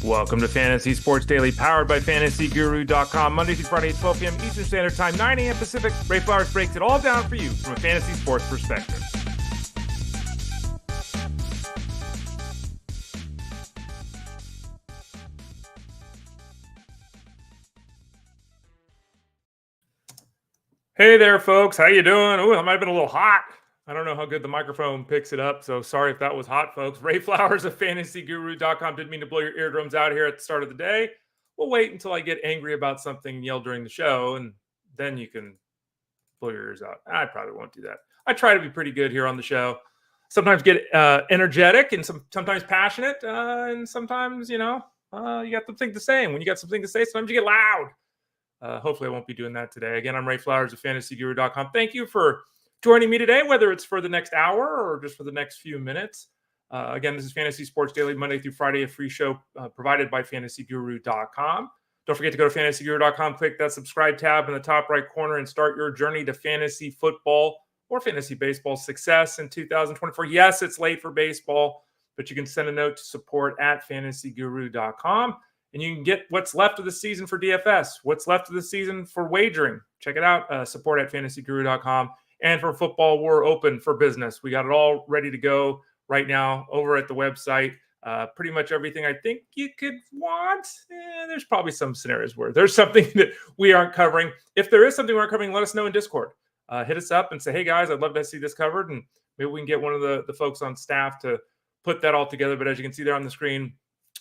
Welcome to Fantasy Sports Daily, powered by FantasyGuru.com. Monday through Friday at 12 p.m. Eastern Standard Time, 9 a.m. Pacific. Ray Flowers breaks it all down for you from a fantasy sports perspective. Hey there, folks. How you doing? Oh, it might have been a little hot. I don't know how good the microphone picks it up, so sorry if that was hot, folks. Ray Flowers of FantasyGuru.com. Didn't mean to blow your eardrums out here at the start of the day. We'll wait until I get angry about something and yell during the show, and then you can blow your ears out. I probably won't do that. I try to be pretty good here on the show. Sometimes get energetic and sometimes passionate, and sometimes, you got something to say. And when you got something to say, sometimes you get loud. Hopefully I won't be doing that today. Again, I'm Ray Flowers of FantasyGuru.com. Thank you for joining me today, whether it's for the next hour or just for the next few minutes. Again, this is Fantasy Sports Daily, Monday through Friday, a free show provided by FantasyGuru.com. Don't forget to go to FantasyGuru.com, click that subscribe tab in the top right corner, and start your journey to fantasy football or fantasy baseball success in 2024. Yes, it's late for baseball, but you can send a note to support at FantasyGuru.com, and you can get what's left of the season for DFS, what's left of the season for wagering. Check it out, support at FantasyGuru.com. And for football, we're open for business. We got it all ready to go right now over at the website. Pretty much everything I think you could want. There's probably some scenarios where there's something that we aren't covering. If there is something we aren't covering, let us know in Discord. Hit us up and say, hey, guys, I'd love to see this covered. And maybe we can get one of the folks on staff to put that all together. But as you can see there on the screen,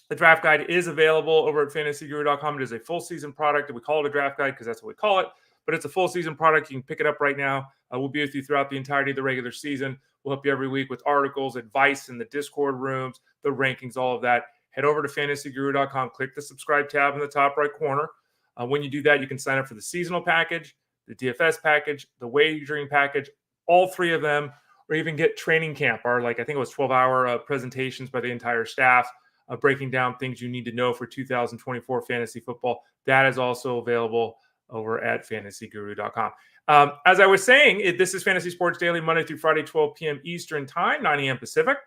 the draft guide is available over at FantasyGuru.com. It is a full season product. We call it a draft guide because that's what we call it. But it's a full season product. You can pick it up right now. We'll be with you throughout the entirety of the regular season. We'll help you every week with articles, advice in the Discord rooms, the rankings, all of that. Head over to FantasyGuru.com. Click the subscribe tab in the top right corner. When you do that, you can sign up for the seasonal package, the DFS package, the wagering package, all three of them, or even get training camp, or I think it was 12-hour presentations by the entire staff breaking down things you need to know for 2024 fantasy football. That is also available over at FantasyGuru.com. As I was saying, this is Fantasy Sports Daily, Monday through Friday, 12 p.m. Eastern Time, 9 a.m. Pacific.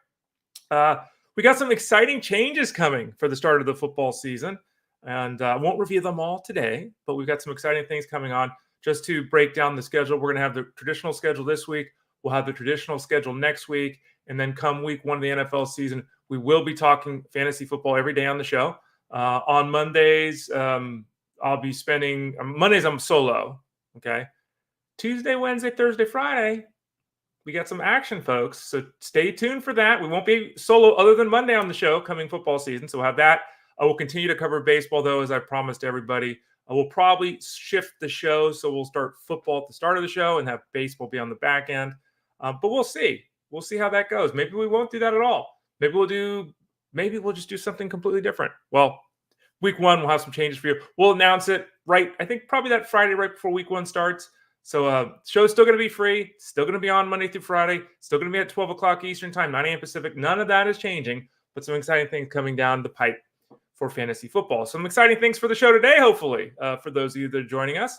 We got some exciting changes coming for the start of the football season, and I won't review them all today, but we've got some exciting things coming on. Just to break down the schedule, we're going to have the traditional schedule this week. We'll have the traditional schedule next week, and then come week one of the NFL season, we will be talking fantasy football every day on the show. On Mondays, I'll be spending Mondays. I'm solo. Okay. Tuesday, Wednesday, Thursday, Friday, we got some action, folks. So stay tuned for that. We won't be solo other than Monday on the show coming football season. So we'll have that. I will continue to cover baseball, though, as I promised everybody. I will probably shift the show. So we'll start football at the start of the show and have baseball be on the back end. But we'll see. We'll see how that goes. Maybe we won't do that at all. Maybe we'll just do something completely different. Well, week one, we'll have some changes for you. We'll announce it I think probably that Friday right before week one starts. So show's still going to be free, still going to be on Monday through Friday, still going to be at 12 o'clock Eastern Time, 9 a.m. Pacific. None of that is changing, but some exciting things coming down the pipe for fantasy football. Some exciting things for the show today, hopefully, for those of you that are joining us.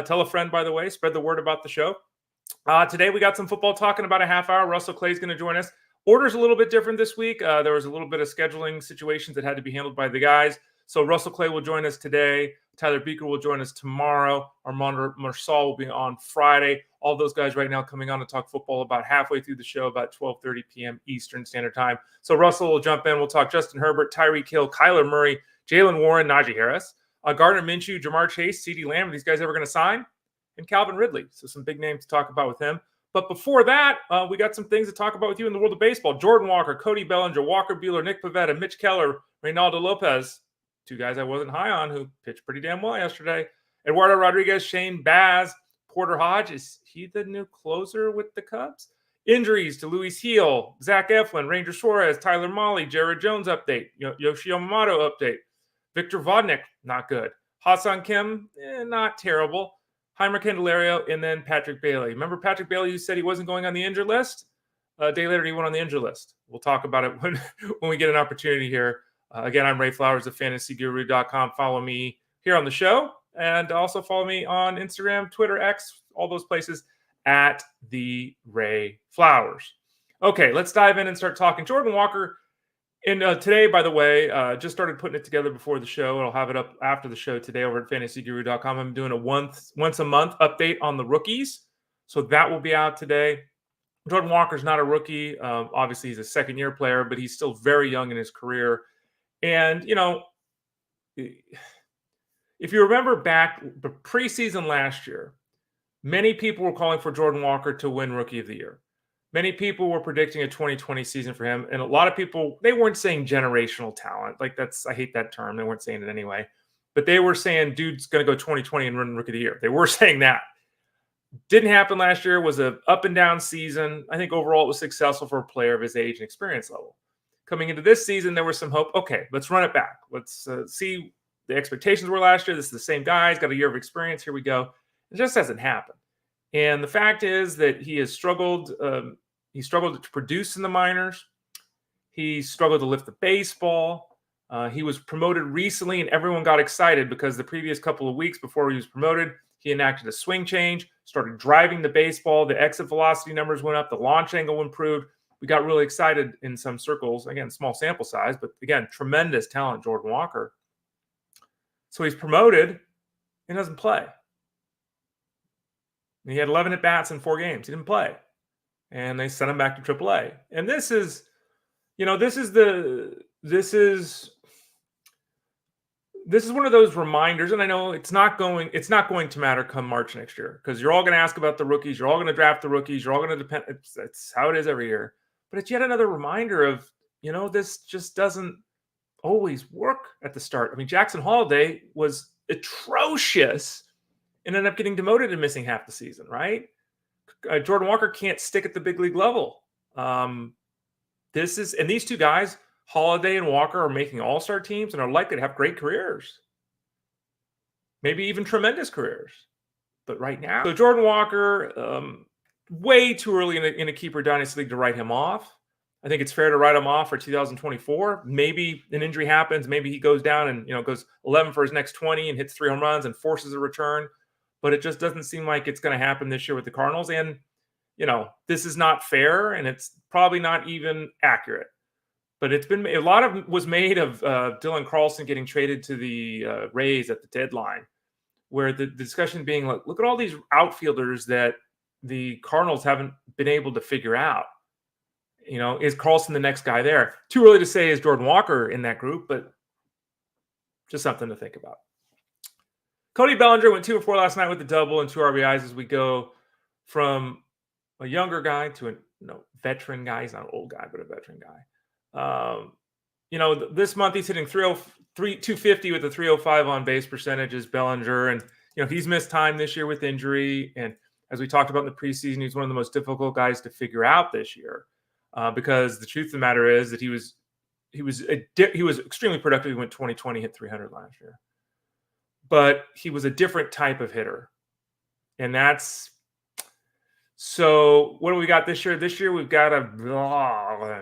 Tell a friend, by the way. Spread the word about the show. Today we got some football talk in about a half hour. Russell Clay's going to join us. Order's a little bit different this week. There was a little bit of scheduling situations that had to be handled by the guys. So Russell Clay will join us today. Tyler Beaker will join us tomorrow. Armando Marsal will be on Friday. All those guys right now coming on to talk football about halfway through the show, about 12:30 p.m. Eastern Standard Time. So Russell will jump in. We'll talk Justin Herbert, Tyreek Hill, Kyler Murray, Jaylen Warren, Najee Harris, Gardner Minshew, Jamar Chase, CeeDee Lamb. Are these guys ever going to sign? And Calvin Ridley. So some big names to talk about with him. But before that, we got some things to talk about with you in the world of baseball. Jordan Walker, Cody Bellinger, Walker Buehler, Nick Pivetta, Mitch Keller, Reynaldo Lopez. Two guys I wasn't high on who pitched pretty damn well yesterday. Eduardo Rodriguez, Shane Baz, Porter Hodge. Is he the new closer with the Cubs? Injuries to Luis Heel, Zach Eflin, Ranger Suarez, Tyler Mahle, Jared Jones update, Yoshi Yamamoto update. Victor Vodnik, not good. Ha-Seong Kim, not terrible. Jeimer Candelario, and then Patrick Bailey. Remember Patrick Bailey who said he wasn't going on the injured list? A day later, he went on the injured list. We'll talk about it when we get an opportunity here. Again, I'm Ray Flowers of FantasyGuru.com. Follow me here on the show, and also follow me on Instagram, Twitter, X, all those places at the Ray Flowers. Okay, let's dive in and start talking. Jordan Walker And today, by the way, just started putting it together before the show. I'll have it up after the show today over at fantasyguru.com. I'm doing a once a month update on the rookies. So that will be out today. Jordan Walker's not a rookie. Obviously, he's a second-year player, but he's still very young in his career. And, if you remember back the preseason last year, many people were calling for Jordan Walker to win Rookie of the Year. Many people were predicting a 2020 season for him. And a lot of people, they weren't saying generational talent. Like I hate that term. They weren't saying it anyway. But they were saying, dude's going to go 2020 and win Rookie of the Year. They were saying that. Didn't happen last year. It was an up and down season. I think overall it was successful for a player of his age and experience level. Coming into this season, there was some hope. Okay, let's run it back. Let's see the expectations were last year. This is the same guy. He's got a year of experience. Here we go. It just hasn't happened. And the fact is that he has struggled. He struggled to produce in the minors. He struggled to lift the baseball. He was promoted recently, and everyone got excited because the previous couple of weeks before he was promoted, he enacted a swing change, started driving the baseball. The exit velocity numbers went up. The launch angle improved. We got really excited in some circles. Again, small sample size, but again, tremendous talent, Jordan Walker. So he's promoted and doesn't play. He had 11 at-bats in 4 games. He didn't play. And they sent him back to AAA. And this is one of those reminders, and I know it's not going to matter come March next year because you're all going to ask about the rookies. You're all going to draft the rookies. You're all going to depend. It's how it is every year. But it's yet another reminder of, this just doesn't always work at the start. I mean, Jackson Holliday was atrocious and ended up getting demoted and missing half the season, right? Jordan Walker can't stick at the big league level. These two guys, Holliday and Walker, are making all-star teams and are likely to have great careers. Maybe even tremendous careers. But right now, so Jordan Walker, way too early in a keeper dynasty league to write him off. I think it's fair to write him off for 2024. Maybe an injury happens. Maybe he goes down and goes 11 for his next 20 and hits 3 home runs and forces a return. But it just doesn't seem like it's going to happen this year with the Cardinals. And, this is not fair, and it's probably not even accurate. But it's been a lot of was made of Dylan Carlson getting traded to the Rays at the deadline, where the discussion being like, look at all these outfielders that the Cardinals haven't been able to figure out. Is Carlson the next guy there? Too early to say is Jordan Walker in that group, but just something to think about. Cody Bellinger went 2 for 4 last night with a double and 2 RBIs as we go from a younger guy to a veteran guy. He's not an old guy, but a veteran guy. This month he's hitting 250 with a 305 on base percentage as Bellinger. And, he's missed time this year with injury. And as we talked about in the preseason, he's one of the most difficult guys to figure out this year because the truth of the matter is that he was extremely productive. He went 2020, hit 300 last year. But he was a different type of hitter. And so what do we got this year? This year we've got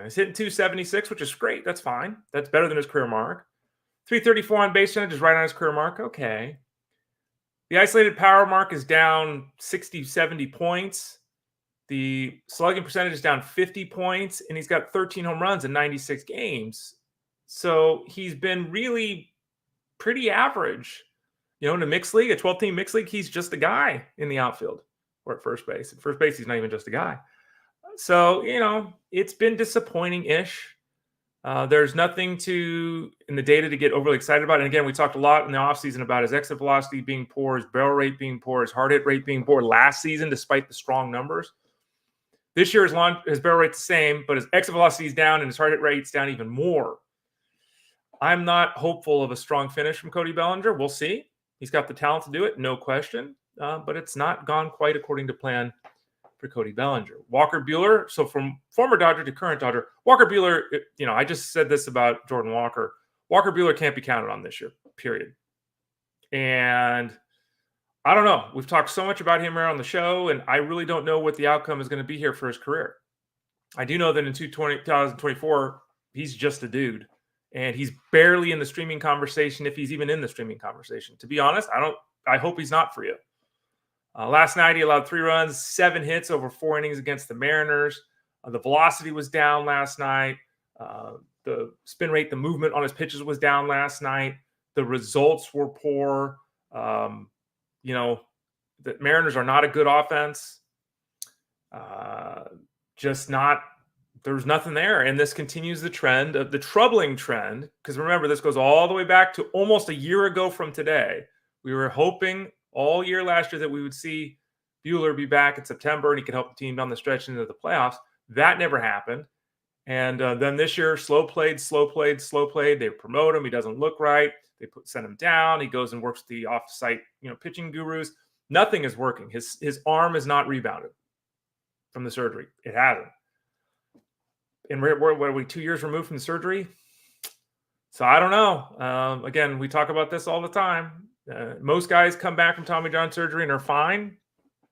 he's hitting 276, which is great. That's fine. That's better than his career mark. 334 on base percentage is right on his career mark. Okay. The isolated power mark is down 60, 70 points. The slugging percentage is down 50 points, and he's got 13 home runs in 96 games. So he's been really pretty average. In a mixed league, a 12-team mixed league, he's just a guy in the outfield or at first base. At first base, he's not even just a guy. So, it's been disappointing-ish. There's nothing in the data to get overly excited about. And again, we talked a lot in the offseason about his exit velocity being poor, his barrel rate being poor, his hard hit rate being poor last season, despite the strong numbers. This year, his barrel rate's the same, but his exit velocity is down and his hard hit rate's down even more. I'm not hopeful of a strong finish from Cody Bellinger. We'll see. He's got the talent to do it, no question. But it's not gone quite according to plan for Cody Bellinger. Walker Buehler, so from former Dodger to current Dodger, Walker Buehler, I just said this about Jordan Walker. Walker Buehler can't be counted on this year, period. And I don't know. We've talked so much about him here on the show, and I really don't know what the outcome is going to be here for his career. I do know that in 2024, he's just a dude. And he's barely in the streaming conversation, if he's even in the streaming conversation. To be honest, I hope he's not for you. Last night, he allowed 3 runs, 7 hits over 4 innings against the Mariners. The velocity was down last night. the spin rate, the movement on his pitches was down last night. The results were poor. You know, the Mariners are not a good offense. Just not, there's nothing there. And this continues the trend of the troubling trend. Because remember, this goes all the way back to almost a year ago from today. We were hoping all year last year that we would see Buehler be back in September and he could help the team down the stretch into the playoffs. That never happened. And then this year, slow played. They promote him. He doesn't look right. They send him down. He goes and works with the off-site, pitching gurus. Nothing is working. His arm is not rebounded from the surgery. It hasn't. And what are we, 2 years removed from the surgery? So I don't know. Again, we talk about this all the time. Most guys come back from Tommy John surgery and are fine,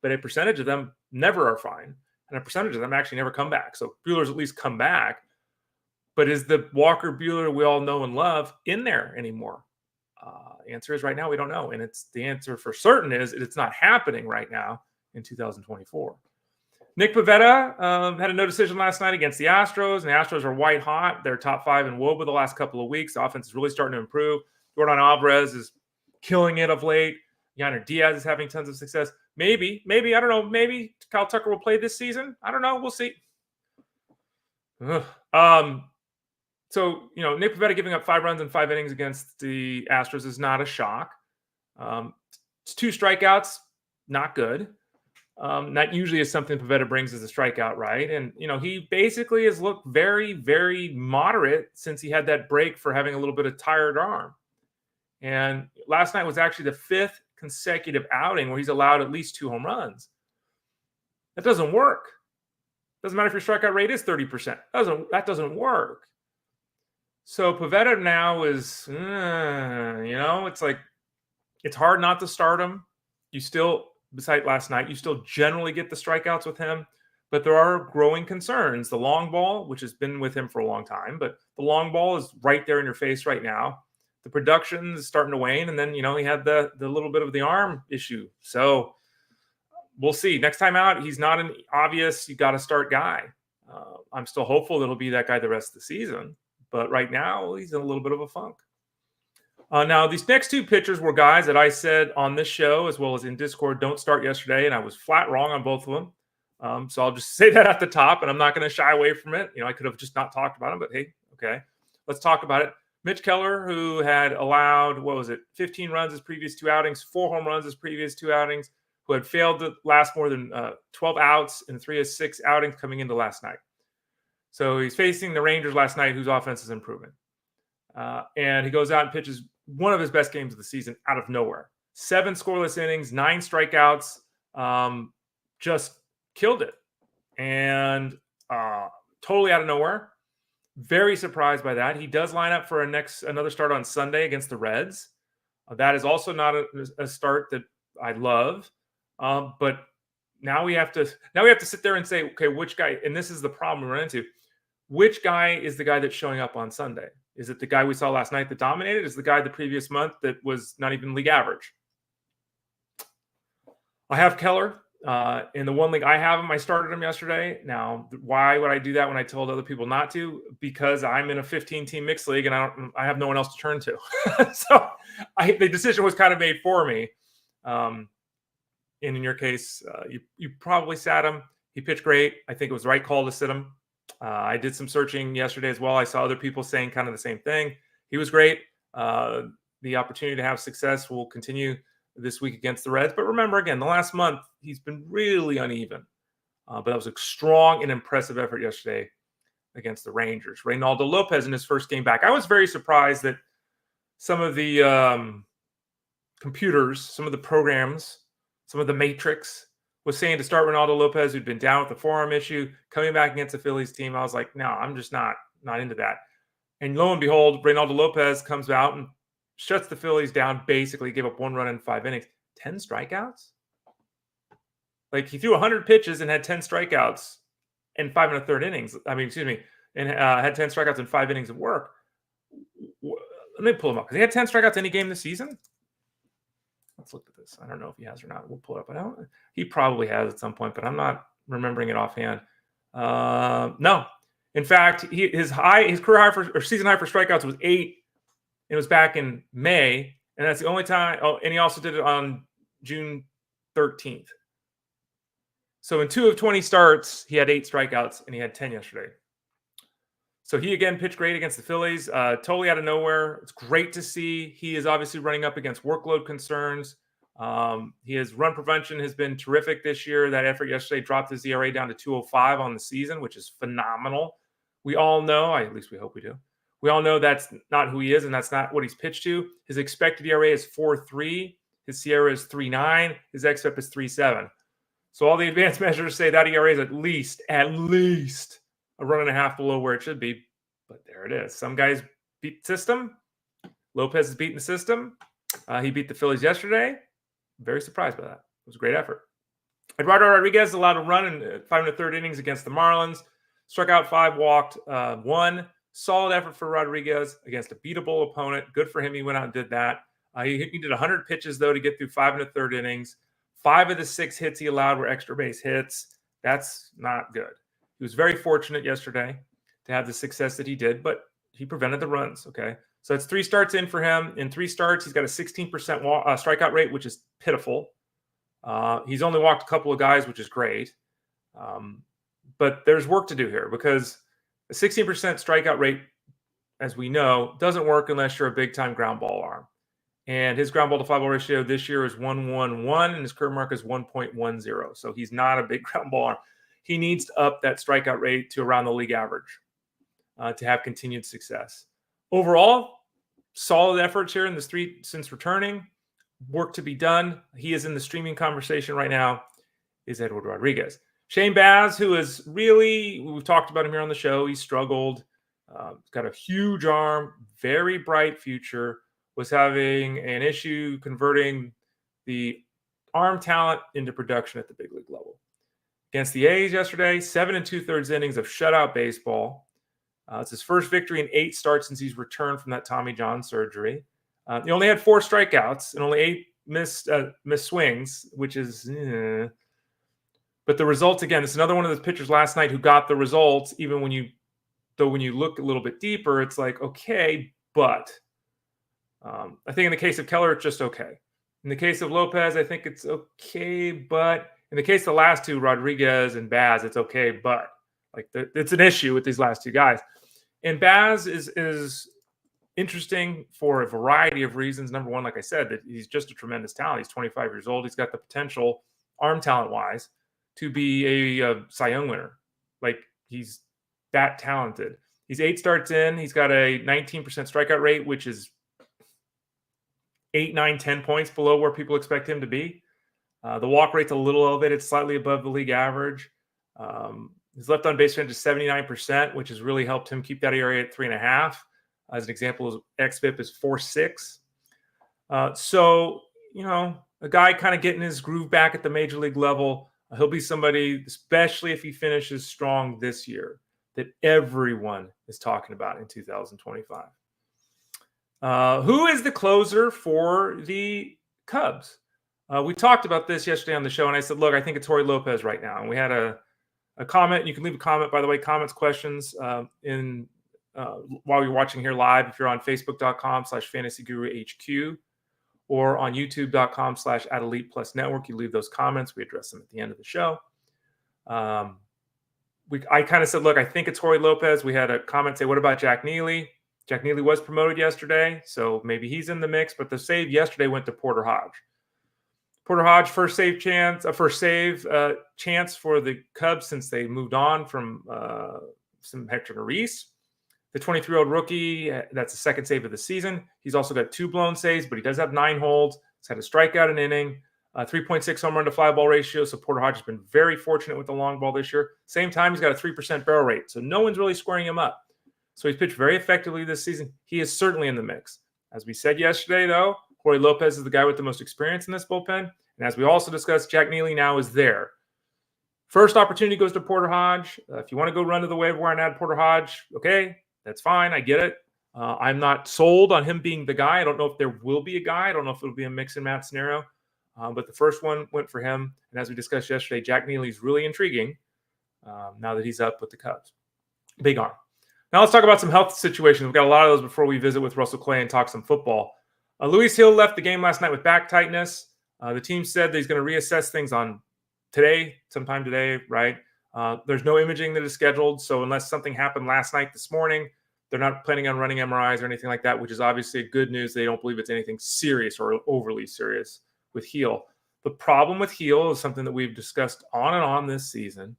but a percentage of them never are fine. And a percentage of them actually never come back. So Buehler's at least come back. But is the Walker Buehler we all know and love in there anymore? Answer is right now, we don't know. And the answer for certain is it's not happening right now in 2024. Nick Pivetta had a no decision last night against the Astros, and the Astros are white hot. They're top 5 in WOBA the last couple of weeks. The offense is really starting to improve. Jordan Alvarez is killing it of late. Yainer Diaz is having tons of success. Maybe, I don't know, maybe Kyle Tucker will play this season. I don't know. We'll see. So, Nick Pivetta giving up 5 runs in 5 innings against the Astros is not a shock. It's 2 strikeouts, not good. That usually is something Pivetta brings as a strikeout, right? And, he basically has looked very, very moderate since he had that break for having a little bit of tired arm. And last night was actually the 5th consecutive outing where he's allowed at least 2 home runs. That doesn't work. Doesn't matter if your strikeout rate is 30%. That doesn't work. So Pivetta now is, it's like, it's hard not to start him. You still, besides last night, you still generally get the strikeouts with him, but there are growing concerns. The long ball, which has been with him for a long time, but the long ball is right there in your face right now. The production is starting to wane, and then, he had the little bit of the arm issue. So we'll see. Next time out, he's not an obvious, you got to start guy. I'm still hopeful that he'll be that guy the rest of the season. But right now, he's in a little bit of a funk. Now, these next 2 pitchers were guys that I said on this show, as well as in Discord, don't start yesterday, and I was flat wrong on both of them. So I'll just say that at the top, and I'm not going to shy away from it. I could have just not talked about him, but hey, okay. Let's talk about it. Mitch Keller, who had allowed, 15 runs his previous 2 outings, 4 home runs his previous 2 outings, who had failed to last more than 12 outs in 3 of 6 outings coming into last night. So he's facing the Rangers last night, whose offense is improving. And he goes out and pitches one of his best games of the season out of nowhere. 7 scoreless innings, 9 strikeouts, just killed it. And totally out of nowhere. Very surprised by that. He does line up for another start on Sunday against the Reds. That is also not a start that I love. But now we have to sit there and say, okay, which guy, and this is the problem we run into. Which guy is the guy that's showing up on Sunday? Is it the guy we saw last night that dominated? Is it the guy the previous month that was not even league average? I have Keller. In the one league I have him, I started him yesterday. Now, why would I do that when I told other people not to? Because I'm in a 15-team mixed league and I have no one else to turn to. So the decision was kind of made for me. And in your case, you probably sat him. He pitched great. I think it was the right call to sit him. I did some searching yesterday as well. I saw other people saying kind of the same thing. He was great. The opportunity to have success will continue this week against the Reds. But remember, again, the last month, he's been really uneven. But that was a strong and impressive effort yesterday against the Rangers. Reynaldo Lopez in his first game back. I was very surprised that some of the computers, some of the programs, some of the matrix was saying to start Reynaldo Lopez, who'd been down with the forearm issue, coming back against the Phillies team. I was like, no, I'm just not into that. And lo and behold, Reynaldo Lopez comes out and shuts the Phillies down, basically gave up 1 run in 5 innings. 10 strikeouts? Like, he threw 100 pitches and had 10 strikeouts in 5 1/3 innings. And had 10 strikeouts in 5 innings of work. Let me pull him up. Because he had 10 strikeouts any game this season? Let's look at this. I don't know if he has or not. We'll pull it up. He probably has at some point, but I'm not remembering it offhand. No. In fact, his career high or season high for strikeouts was 8. It was back in May, and that's the only time. Oh, and he also did it on June 13th. So in 2 of 20 starts, he had 8 strikeouts, and he had 10 yesterday. So he again pitched great against the Phillies, totally out of nowhere. It's great to see. He is obviously running up against workload concerns. His run prevention has been terrific this year. That effort yesterday dropped his ERA down to 2.05 on the season, which is phenomenal. We all know, at least we hope we do. We all know that's not who he is, and that's not what he's pitched to. His expected ERA is 4.3. His SIERA is 3.9. His xFIP is 3.7. So all the advanced measures say that ERA is at least a run and a half below where it should be. But there it is. Some guys beat the system. Lopez has beaten the system. He beat the Phillies yesterday. Very surprised by that. It was a great effort. Eduardo Rodriguez allowed a run in 5 1/3 innings against the Marlins. Struck out 5, walked 1. Solid effort for Rodriguez against a beatable opponent. Good for him. He went out and did that. He did 100 pitches, though, to get through 5 1/3 innings. 5 of the 6 hits he allowed were extra base hits. That's not good. He was very fortunate yesterday to have the success that he did, but he prevented the runs, okay? So that's 3 starts in for him. In 3 starts, he's got a 16% strikeout rate, which is pitiful. He's only walked a couple of guys, which is great. But there's work to do here because a 16% strikeout rate, as we know, doesn't work unless you're a big-time ground ball arm. And his ground ball to fly ball ratio this year is 1.11, and his career mark is 1.10. So he's not a big ground ball arm. He needs to up that strikeout rate to around the league average to have continued success. Overall, solid efforts here in the street since returning. Work to be done. He is in the streaming conversation right now, is Eduardo Rodriguez. Shane Baz, who is really, we've talked about him here on the show. He struggled. He's got a huge arm, very bright future. Was having an issue converting the arm talent into production at the big league level. Against the A's yesterday, 7 2/3 innings of shutout baseball. It's his first victory in 8 starts since he's returned from that Tommy John surgery. He only had 4 strikeouts and only 8 missed swings, which is but the results, again, it's another one of those pitchers last night who got the results, even when you look a little bit deeper, it's like, okay, but I think in the case of Keller, it's just okay. In the case of Lopez, I think it's okay, but in the case of the last 2, Rodriguez and Baz, it's okay, but like it's an issue with these last 2 guys. And Baz is interesting for a variety of reasons. Number one, like I said, that he's just a tremendous talent. He's 25 years old. He's got the potential, arm talent-wise, to be a Cy Young winner. Like, he's that talented. He's 8 starts in. He's got a 19% strikeout rate, which is 8, 9, 10 points below where people expect him to be. The walk rate's a little elevated, slightly above the league average. His left on base percentage is 79%, which has really helped him keep that ERA at 3.5. As an example, his xFIP is 4.6. So, a guy kind of getting his groove back at the major league level. He'll be somebody, especially if he finishes strong this year, that everyone is talking about in 2025. Who is the closer for the Cubs? We talked about this yesterday on the show, and I said, look, I think it's Jorge Lopez right now. And we had a comment. You can leave a comment, by the way, comments, questions while you're watching here live. If you're on Facebook.com/FantasyGuruHQ or on YouTube.com/@ElitePlusNetwork, you leave those comments. We address them at the end of the show. I kind of said, look, I think it's Jorge Lopez. We had a comment say, what about Jack Neely? Jack Neely was promoted yesterday, so maybe he's in the mix, but the save yesterday went to Porter Hodge. Porter Hodge, first save chance for the Cubs since they moved on from some Hector Neris. The 23-year-old rookie, that's the second save of the season. He's also got 2 blown saves, but he does have 9 holds. He's had a strikeout an inning, 3.6 home run to fly ball ratio. So Porter Hodge has been very fortunate with the long ball this year. Same time, he's got a 3% barrel rate. So no one's really squaring him up. So he's pitched very effectively this season. He is certainly in the mix. As we said yesterday, though, Jorge Lopez is the guy with the most experience in this bullpen. And as we also discussed, Jack Neely now is there. First opportunity goes to Porter Hodge. If you want to go run to the waiver wire and add Porter Hodge, okay, that's fine. I get it. I'm not sold on him being the guy. I don't know if there will be a guy. I don't know if it'll be a mix and match scenario. But the first one went for him. And as we discussed yesterday, Jack Neely is really intriguing now that he's up with the Cubs. Big arm. Now let's talk about some health situations. We've got a lot of those before we visit with Russell Clay and talk some football. Luis Hill left the game last night with back tightness. The team said that he's going to reassess things on sometime today, right? There's no imaging that is scheduled. So unless something happened last night, this morning, they're not planning on running MRIs or anything like that, which is obviously good news. They don't believe it's anything serious or overly serious with Hill. The problem with Hill is something that we've discussed on and on this season.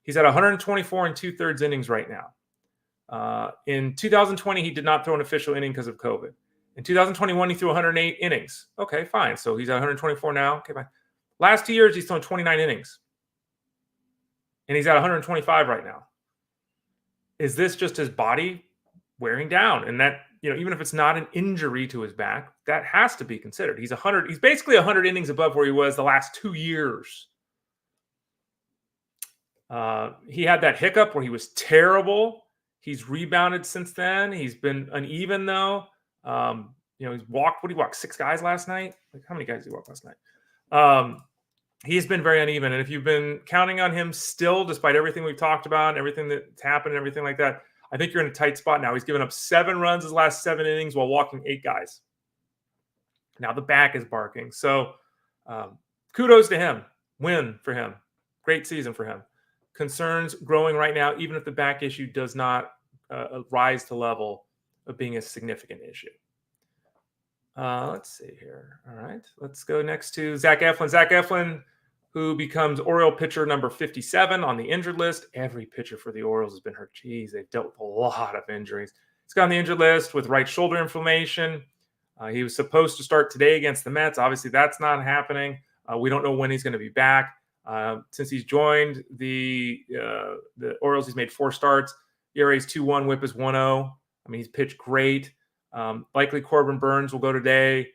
He's at 124 and 2/3 innings right now. In 2020, he did not throw an official inning because of COVID. In 2021, he threw 108 innings. Okay, fine. So he's at 124 now. Okay, fine. Last 2 years, he's thrown 29 innings. And he's at 125 right now. Is this just his body wearing down? And that, even if it's not an injury to his back, that has to be considered. He's basically 100 innings above where he was the last 2 years. He had that hiccup where he was terrible. He's rebounded since then. He's been uneven though. He's walked. What did he walk? 6 guys last night. Like, how many guys did he walk last night? He's been very uneven. And if you've been counting on him still, despite everything we've talked about and everything that's happened and everything like that, I think you're in a tight spot now. He's given up 7 runs his last 7 innings while walking 8 guys. Now the back is barking. So kudos to him. Win for him. Great season for him. Concerns growing right now, even if the back issue does not rise to level of being a significant issue. Let's see here. All right. Let's go next to Zach Eflin. Zach Eflin, who becomes Oriole pitcher number 57 on the injured list. Every pitcher for the Orioles has been hurt. Jeez, they've dealt with a lot of injuries. He's got on the injured list with right shoulder inflammation. He was supposed to start today against the Mets. Obviously, that's not happening. We don't know when he's going to be back. Since he's joined the Orioles, he's made 4 starts. ERA is 2.1, whip is 1.0. I mean, he's pitched great. Likely Corbin Burns will go today.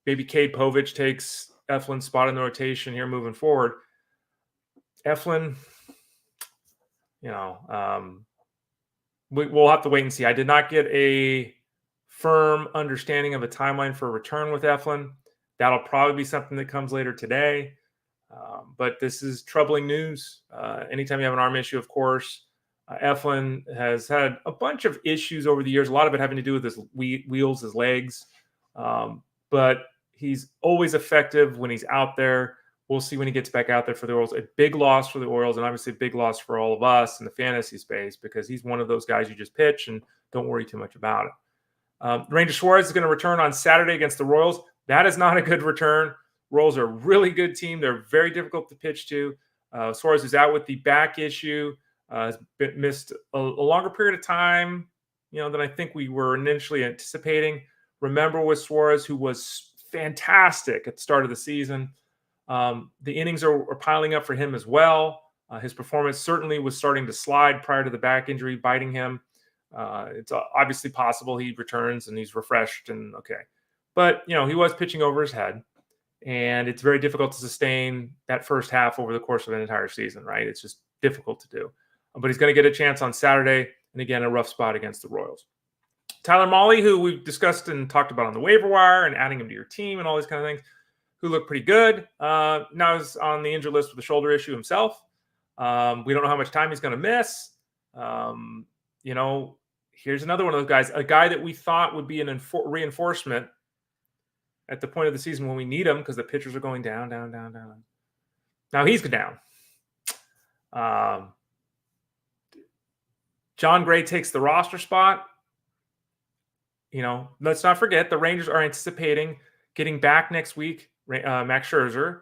Maybe Cade Povich takes Eflin's spot in the rotation here moving forward. Eflin, we'll have to wait and see. I did not get a firm understanding of a timeline for a return with Eflin. That'll probably be something that comes later today. But this is troubling news. Anytime you have an arm issue, of course. Eflin has had a bunch of issues over the years, a lot of it having to do with his wheels, his legs. But he's always effective when he's out there. We'll see when he gets back out there for the Orioles. A big loss for the Orioles and obviously a big loss for all of us in the fantasy space because he's one of those guys you just pitch and don't worry too much about it. Ranger Suarez is going to return on Saturday against the Royals. That is not a good return. Royals are a really good team. They're very difficult to pitch to. Suarez is out with the back issue. Has been missed a longer period of time, than I think we were initially anticipating. Remember with Suarez, who was fantastic at the start of the season. The innings are piling up for him as well. His performance certainly was starting to slide prior to the back injury biting him. It's obviously possible he returns and he's refreshed and okay. But, he was pitching over his head. And it's very difficult to sustain that first half over the course of an entire season, right? It's just difficult to do. But he's going to get a chance on Saturday. And again, a rough spot against the Royals. Tyler Mahle, who we've discussed and talked about on the waiver wire and adding him to your team and all these kind of things, who looked pretty good. Now is on the injured list with a shoulder issue himself. We don't know how much time he's going to miss. Here's another one of those guys, a guy that we thought would be an reinforcement at the point of the season when we need him because the pitchers are going down. Now he's down. John Gray takes the roster spot. Let's not forget the Rangers are anticipating getting back next week, Max Scherzer,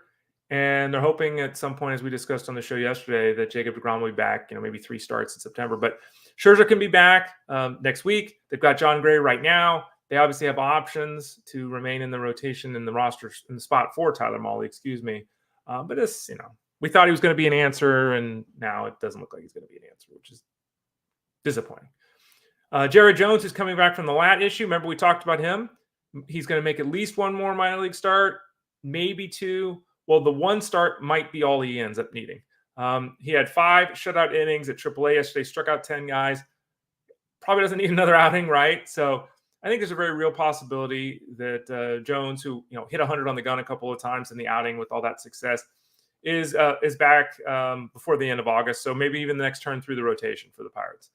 and they're hoping at some point, as we discussed on the show yesterday, that Jacob deGrom will be back, maybe 3 starts in September. But Scherzer can be back next week. They've got John Gray right now. They obviously have options to remain in the rotation in the roster, in the spot for Tyler Mahle, But this, we thought he was going to be an answer, and now it doesn't look like he's going to be an answer, which is disappointing. Jared Jones is coming back from the lat issue. Remember, we talked about him. He's going to make at least 1 more minor league start, maybe 2. Well, the 1 start might be all he ends up needing. He had 5 shutout innings at AAA yesterday, struck out 10 guys. Probably doesn't need another outing, right? So I think there's a very real possibility that Jones, who hit 100 on the gun a couple of times in the outing with all that success, is back before the end of August. So maybe even the next turn through the rotation for the Pirates.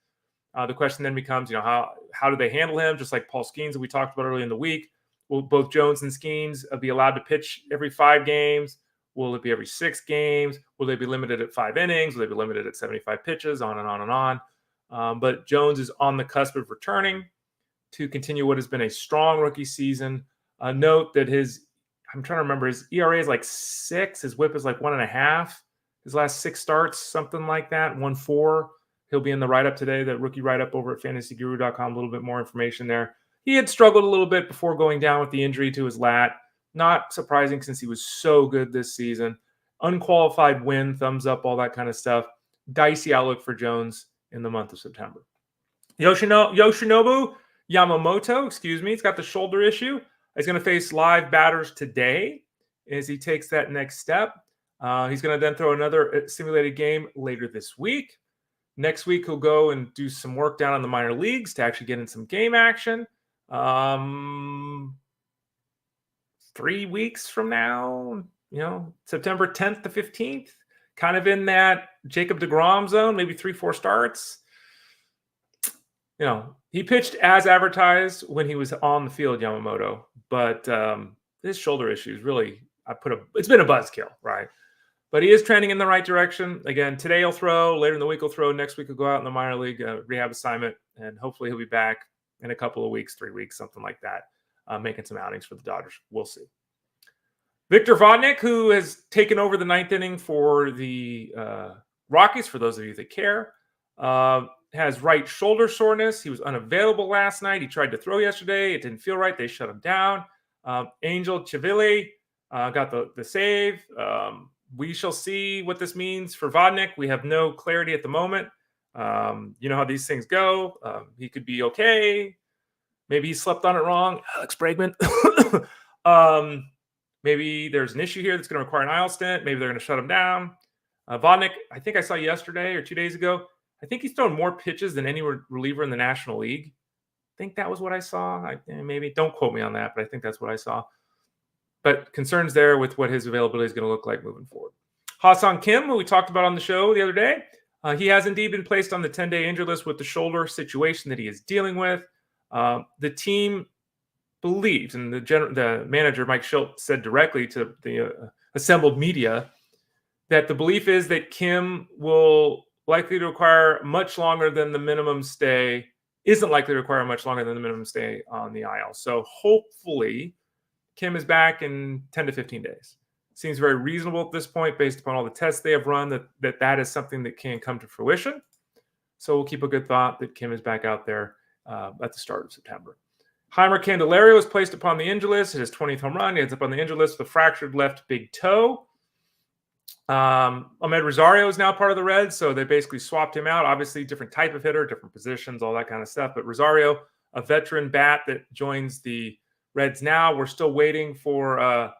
The question then becomes, how do they handle him? Just like Paul Skeens that we talked about earlier in the week. Will both Jones and Skeens be allowed to pitch every 5 games? Will it be every 6 games? Will they be limited at 5 innings? Will they be limited at 75 pitches? On and on and on. But Jones is on the cusp of returning to continue what has been a strong rookie season. Note that I'm trying to remember, his ERA is like 6. His whip is like 1.5. His last 6 starts, something like that, 1.4. He'll be in the write-up today, the rookie write-up over at fantasyguru.com. A little bit more information there. He had struggled a little bit before going down with the injury to his lat. Not surprising since he was so good this season. Unqualified win, thumbs up, all that kind of stuff. Dicey outlook for Jones in the month of September. Yoshinobu Yamamoto, he's got the shoulder issue. He's going to face live batters today as he takes that next step. He's going to then throw another simulated game later this week. Next week, he'll go and do some work down in the minor leagues to actually get in some game action. 3 weeks from now, September 10th to 15th, kind of in that Jacob deGrom zone, maybe 3-4 starts. He pitched as advertised when he was on the field, Yamamoto, but his shoulder issues really, it's been a buzzkill, right? But he is trending in the right direction. Again, today he'll throw, later in the week he'll throw, next week he'll go out in the minor league rehab assignment, and hopefully he'll be back in a couple of weeks, 3 weeks, something like that, making some outings for the Dodgers. We'll see. Victor Vodnik, who has taken over the 9th inning for the Rockies, for those of you that care, has right shoulder soreness. He was unavailable last night. He tried to throw yesterday. It didn't feel right. They shut him down. Angel Chivili got the save. We shall see what this means for Vodnik. We have no clarity at the moment. You know how these things go. He could be okay. Maybe he slept on it wrong. Alex Bregman. Maybe there's an issue here that's going to require an IL stint. Maybe they're going to shut him down. Vodnik, I think I saw yesterday or 2 days ago, I think he's thrown more pitches than any reliever in the National League. I think that was what I saw. Maybe don't quote me on that, but I think that's what I saw. But concerns there with what his availability is going to look like moving forward. Ha-Seong Kim, who we talked about on the show the other day, he has indeed been placed on the 10-day injured list with the shoulder situation that he is dealing with. The team believes, and the manager, Mike Schilt, said directly to the assembled media that the belief is that Kim will likely to require much longer than the minimum stay, isn't likely to require much longer than the minimum stay on the IL. So hopefully Kim is back in 10 to 15 days. Seems very reasonable at this point based upon all the tests they have run that is something that can come to fruition. So we'll keep a good thought that Kim is back out there at the start of September. Jeimer Candelario is placed upon the injured list. His 20th home run. He ends up on the injured list with a fractured left big toe. Ahmed Rosario is now part of the Reds, so they basically swapped him out. Obviously, different type of hitter, different positions, all that kind of stuff. But Rosario, a veteran bat that joins the Reds now. We're still waiting for Matt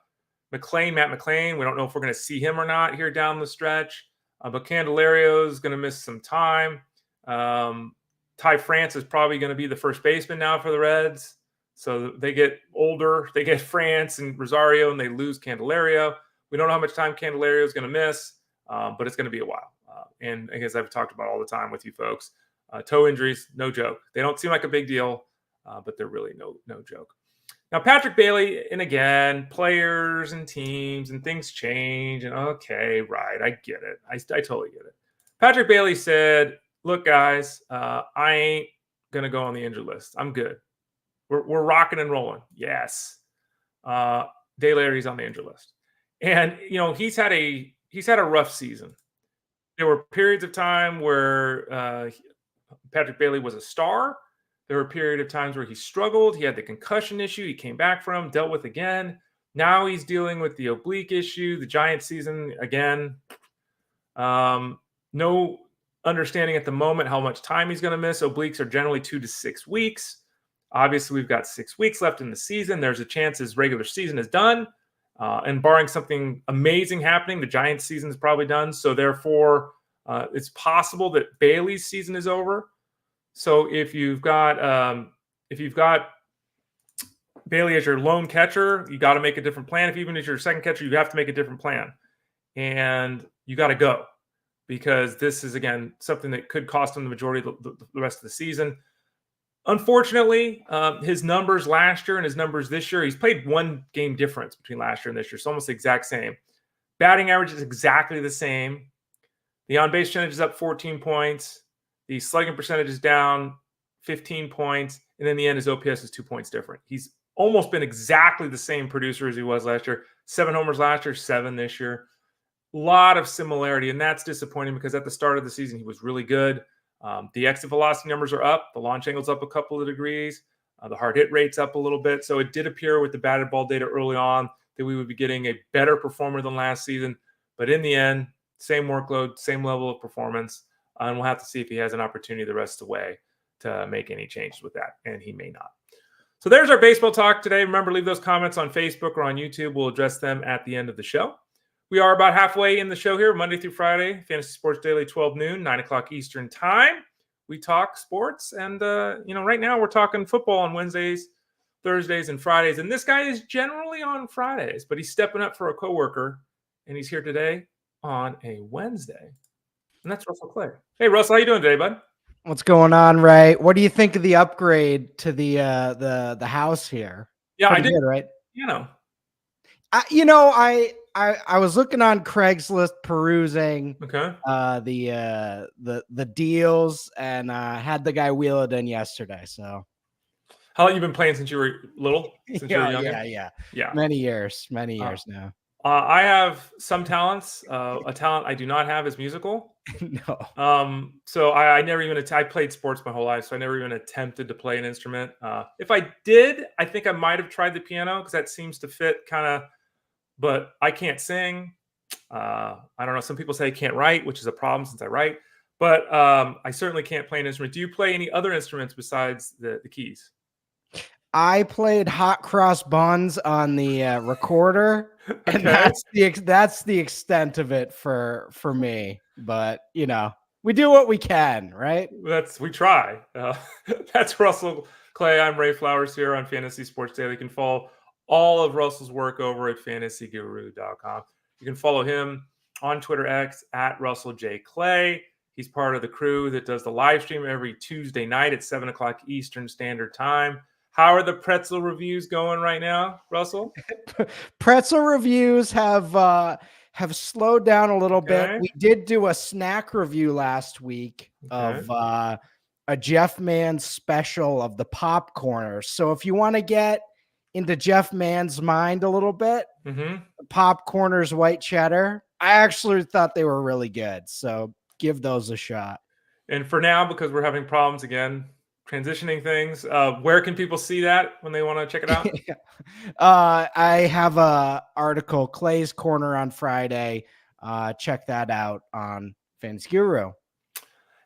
McClain. We don't know if we're going to see him or not here down the stretch. But Candelario is going to miss some time. Ty France is probably going to be the first baseman now for the Reds. So they get older. They get France and Rosario, and they lose Candelario. We don't know how much time Candelario is going to miss, but it's going to be a while. And I guess I've talked about all the time with you folks. Toe injuries, no joke. They don't seem like a big deal, but they're really no joke. Now, Patrick Bailey, and again, players and teams and things change. And okay, right, I get it. I totally get it. Patrick Bailey said, look, guys, I ain't going to go on the injured list. I'm good. We're rocking and rolling. Yes. Day later, he's on the injured list. And, he's had a rough season. There were periods of time where Patrick Bailey was a star. There were a period of times where he struggled. He had the concussion issue. He came back from, dealt with again. Now he's dealing with the oblique issue, the Giant season again. No understanding at the moment how much time he's going to miss. Obliques are generally 2 to 6 weeks. Obviously, we've got 6 weeks left in the season. There's a chance his regular season is done. And barring something amazing happening, the Giants season is probably done. So therefore, it's possible that Bailey's season is over. So if you've got Bailey as your lone catcher, you got to make a different plan. If even as your second catcher, you have to make a different plan. and you got to go, because this is, again, something that could cost him the majority of the rest of the season. Unfortunately, his numbers last year and his numbers this year, he's played one game difference between last year and this year. It's almost the exact same. Batting average is exactly the same. The on-base percentage is up 14 points. The slugging percentage is down 15 points. And in the end, his OPS is 2 points different. He's almost been exactly the same producer as he was last year. 7 homers last year, 7 this year. A lot of similarity, and that's disappointing because at the start of the season, he was really good. The exit velocity numbers are up. The launch angle's up a couple of degrees. The hard hit rate's up a little bit. So it did appear with the batted ball data early on that we would be getting a better performer than last season. But in the end, same workload, same level of performance. And we'll have to see if he has an opportunity the rest of the way to make any changes with that. And he may not. So there's our baseball talk today. Remember, leave those comments on Facebook or on YouTube. We'll address them at the end of the show. We are about halfway in the show here, Monday through Friday, Fantasy Sports Daily, 12 noon, 9 o'clock Eastern time. We talk sports, and, right now we're talking football on Wednesdays, Thursdays, and Fridays. And this guy is generally on Fridays, but he's stepping up for a coworker, and he's here today on a Wednesday. And that's Russell Clay. Hey, Russell, how you doing today, bud? What's going on, Ray? What do you think of the upgrade to the house here? Yeah, Pretty I did. Good, right? I I was looking on Craigslist, perusing okay. The deals, and had the guy wheel it in yesterday. So, how long you been playing since you were little? Since you were younger? Yeah. Many years now. I have some talents. A talent I do not have is musical. No. So I never even I played sports my whole life, so I never even attempted to play an instrument. If I did, I think I might have tried the piano because that seems to fit kind of. But I can't sing. I don't know. Some people say I can't write, which is a problem since I write. But I certainly can't play an instrument. Do you play any other instruments besides the keys? I played hot cross buns on the recorder, and that's the extent of it for me. But we do what we can, right? We try. That's Russell Clay. I'm Ray Flowers here on Fantasy Sports Daily. You can follow all of Russell's work over at fantasyguru.com. You can follow him on Twitter X at Russell J. Clay. He's part of the crew that does the live stream every Tuesday night at 7 o'clock Eastern Standard Time. How are the pretzel reviews going right now, Russell? Pretzel reviews have slowed down a little bit. We did do a snack review last week of a Jeff Mann special of the popcorners. So if you want to get into Jeff Mann's mind a little bit, popcorners white cheddar, I actually thought they were really good. So give those a shot. And for now, because we're having problems again, transitioning things, where can people see that when they want to check it out? I have a article, Clay's Corner on Friday. Check that out on Fantasy Guru.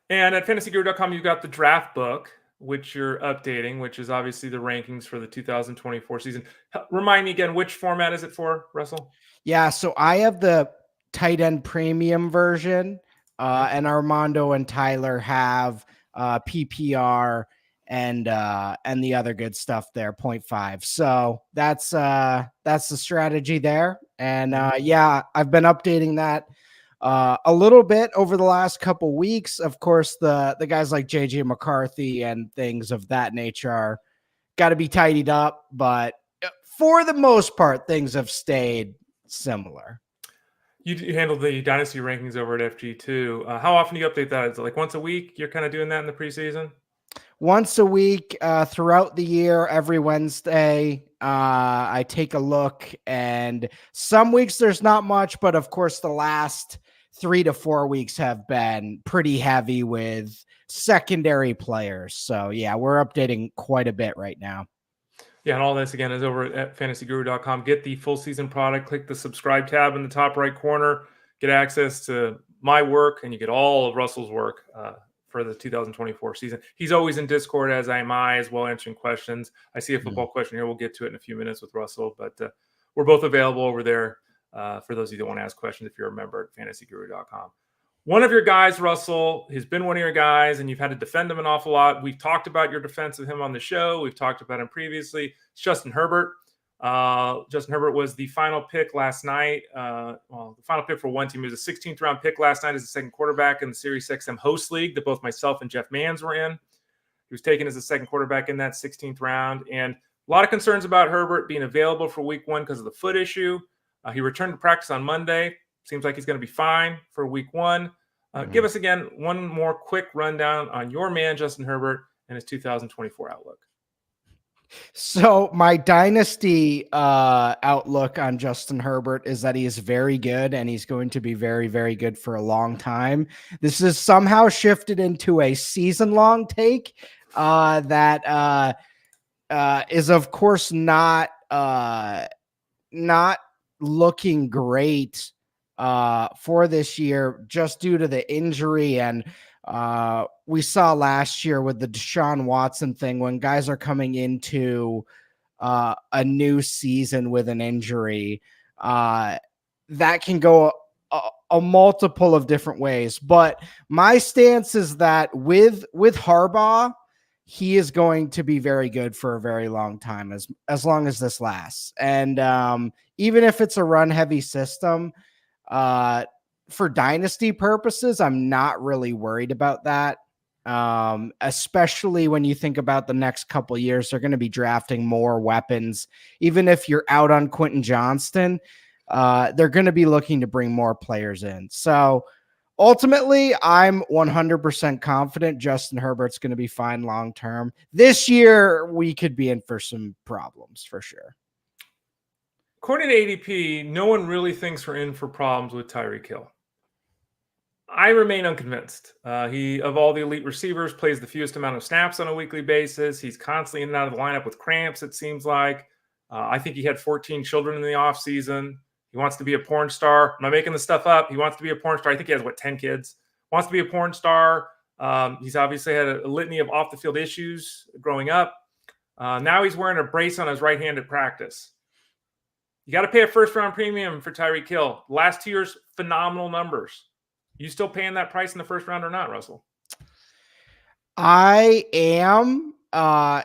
And at fantasyguru.com, you've got the draft book, which you're updating, which is obviously the rankings for the 2024 season. Remind me again, which format is it for, Russell? Yeah, so I have the tight end premium version, and Armando and Tyler have PPR and the other good stuff there, 0.5. So that's the strategy there. And I've been updating that a little bit over the last couple weeks. Of course, the guys like JJ McCarthy and things of that nature are got to be tidied up, but for the most part, things have stayed similar. You handle the dynasty rankings over at FG2. How often do you update that? Is it like once a week? You're kind of doing that in the preseason? Once a week throughout the year, every Wednesday, I take a look, and some weeks there's not much, but of course the last 3 to 4 weeks have been pretty heavy with secondary players. So yeah, we're updating quite a bit right now. Yeah, and all this again is over at fantasyguru.com. Get the full season product, click the subscribe tab in the top right corner, get access to my work, and you get all of Russell's work for the 2024 season. He's always in Discord, as am I, as well, answering questions. I see a football question here. We'll get to it in a few minutes with Russell, but we're both available over there for those of you that want to ask questions if you're a member at fantasyguru.com. One of your guys, Russell, has been one of your guys, and you've had to defend him an awful lot. We've talked about your defense of him on the show. We've talked about him previously. It's Justin Herbert. Justin Herbert was the final pick last night. The final pick for one team. It was a 16th round pick last night as the second quarterback in the Sirius XM host league that both myself and Jeff Manns were in. He was taken as the second quarterback in that 16th round. And a lot of concerns about Herbert being available for week one because of the foot issue. He returned to practice on Monday. Seems like he's going to be fine for week one. Give us, again, one more quick rundown on your man, Justin Herbert, and his 2024 outlook. So my dynasty outlook on Justin Herbert is that he is very good and he's going to be very, very good for a long time. This is somehow shifted into a season-long take that is, of course, not looking great for this year just due to the injury. And we saw last year with the Deshaun Watson thing, when guys are coming into a new season with an injury, that can go a multiple of different ways. But my stance is that with Harbaugh, he is going to be very good for a very long time, as long as this lasts. And even if it's a run heavy system, for dynasty purposes, I'm not really worried about that. Especially when you think about the next couple of years, they're going to be drafting more weapons. Even if you're out on Quentin Johnston, they're going to be looking to bring more players in. So ultimately, I'm 100% confident Justin Herbert's going to be fine long-term. This year, we could be in for some problems for sure. According to ADP, no one really thinks we're in for problems with Tyreek Hill. I remain unconvinced. He, of all the elite receivers, plays the fewest amount of snaps on a weekly basis. He's constantly in and out of the lineup with cramps, it seems like. I think he had 14 children in the offseason. He wants to be a porn star. I'm not making this stuff up. He wants to be a porn star. I think he has, 10 kids? Wants to be a porn star. He's obviously had a litany of off-the-field issues growing up. Now he's wearing a brace on his right hand at practice. You got to pay a first-round premium for Tyreek Hill. Last 2 years, phenomenal numbers. You still paying that price in the first round or not, Russell? I am.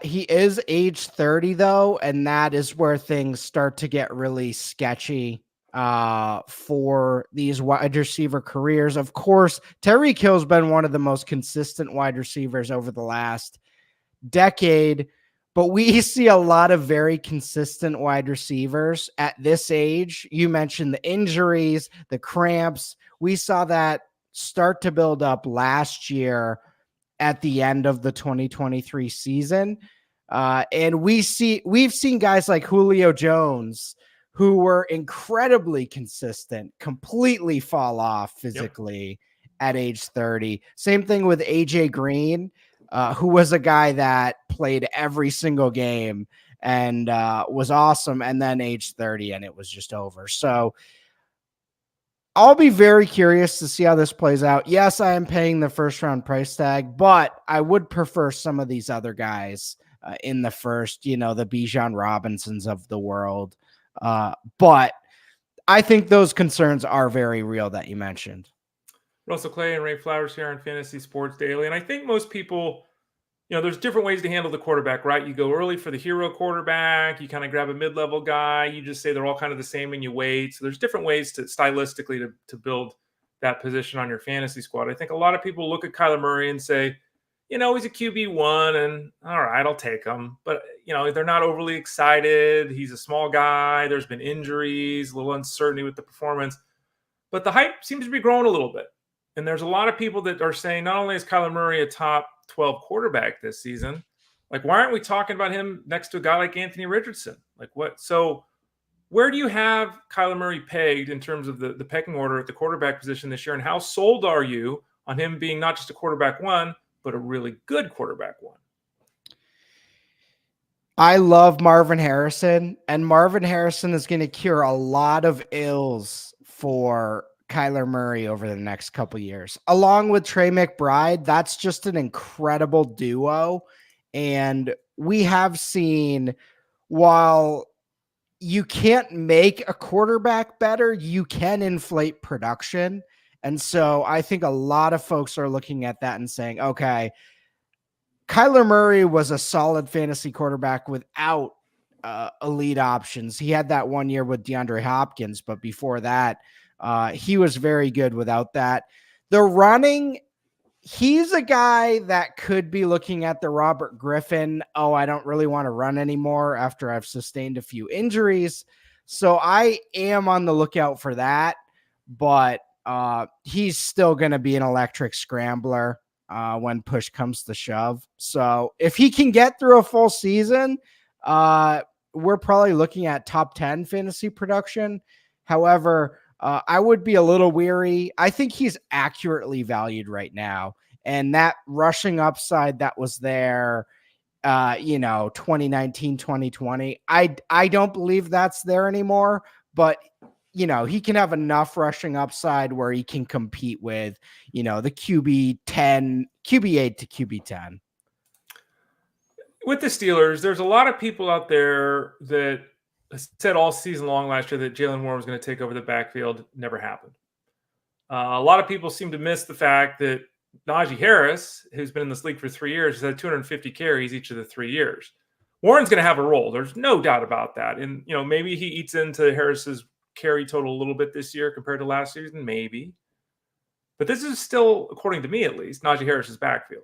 He is age 30, though, and that is where things start to get really sketchy for these wide receiver careers. Of course, Tyreek Hill's been one of the most consistent wide receivers over the last decade, but we see a lot of very consistent wide receivers at this age. You mentioned the injuries, the cramps. We saw that start to build up last year at the end of the 2023 season. And we've seen guys like Julio Jones, who were incredibly consistent, completely fall off physically at age 30. Same thing with AJ Green, who was a guy that played every single game and was awesome. And then age 30 and it was just over. So I'll be very curious to see how this plays out. Yes, I am paying the first round price tag, but I would prefer some of these other guys in the first, the Bijan Robinsons of the world. But I think those concerns are very real that you mentioned. Russell Clay and Ray Flowers here on Fantasy Sports Daily. And I think most people, there's different ways to handle the quarterback, right? You go early for the hero quarterback. You kind of grab a mid-level guy. You just say they're all kind of the same and you wait. So there's different ways to stylistically to build that position on your fantasy squad. I think a lot of people look at Kyler Murray and say, he's a QB1 and all right, I'll take him. But, they're not overly excited. He's a small guy. There's been injuries, a little uncertainty with the performance. But the hype seems to be growing a little bit. And there's a lot of people that are saying not only is Kyler Murray a top 12 quarterback this season, like why aren't we talking about him next to a guy like Anthony Richardson? Like what? So where do you have Kyler Murray pegged in terms of the pecking order at the quarterback position this year? And how sold are you on him being not just a quarterback one, but a really good quarterback one? I love Marvin Harrison, and Marvin Harrison is going to cure a lot of ills for Kyler Murray over the next couple years, along with Trey McBride. That's just an incredible duo. And we have seen, while you can't make a quarterback better, you can inflate production. And so I think a lot of folks are looking at that and saying, okay, Kyler Murray was a solid fantasy quarterback without elite options. He had that 1 year with DeAndre Hopkins, but before that, he was very good without that. The running, he's a guy that could be looking at the Robert Griffin. Oh, I don't really want to run anymore after I've sustained a few injuries. So I am on the lookout for that, but he's still going to be an electric scrambler when push comes to shove. So if he can get through a full season, we're probably looking at top 10 fantasy production. However, I would be a little weary. I think he's accurately valued right now. And that rushing upside that was there, 2019, 2020, I don't believe that's there anymore. But, he can have enough rushing upside where he can compete with, the QB8 to QB10. With the Steelers, there's a lot of people out there that said all season long last year that Jaylen Warren was going to take over the backfield. Never happened. A lot of people seem to miss the fact that Najee Harris, who's been in this league for 3 years, has had 250 carries each of the 3 years. Warren's going to have a role. There's no doubt about that. And, maybe he eats into Harris's carry total a little bit this year compared to last season, maybe. But this is still, according to me at least, Najee Harris's backfield.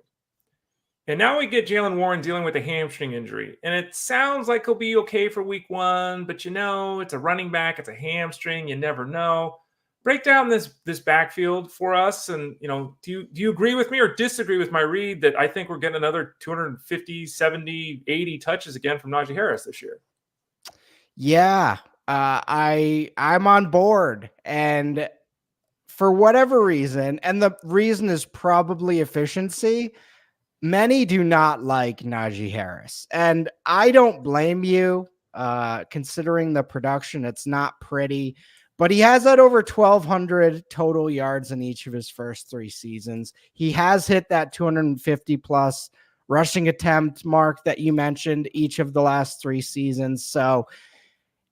And now we get Jaylen Warren dealing with a hamstring injury. And it sounds like he'll be okay for week 1, but it's a running back, it's a hamstring, you never know. Break down this backfield for us. And, do you agree with me or disagree with my read that I think we're getting another 250, 70, 80 touches again from Najee Harris this year? Yeah, I'm on board. And for whatever reason, and the reason is probably efficiency, many do not like Najee Harris. And I don't blame you, considering the production. It's not pretty. But he has had over 1,200 total yards in each of his first 3 seasons. He has hit that 250 plus rushing attempt mark that you mentioned each of the last 3 seasons. So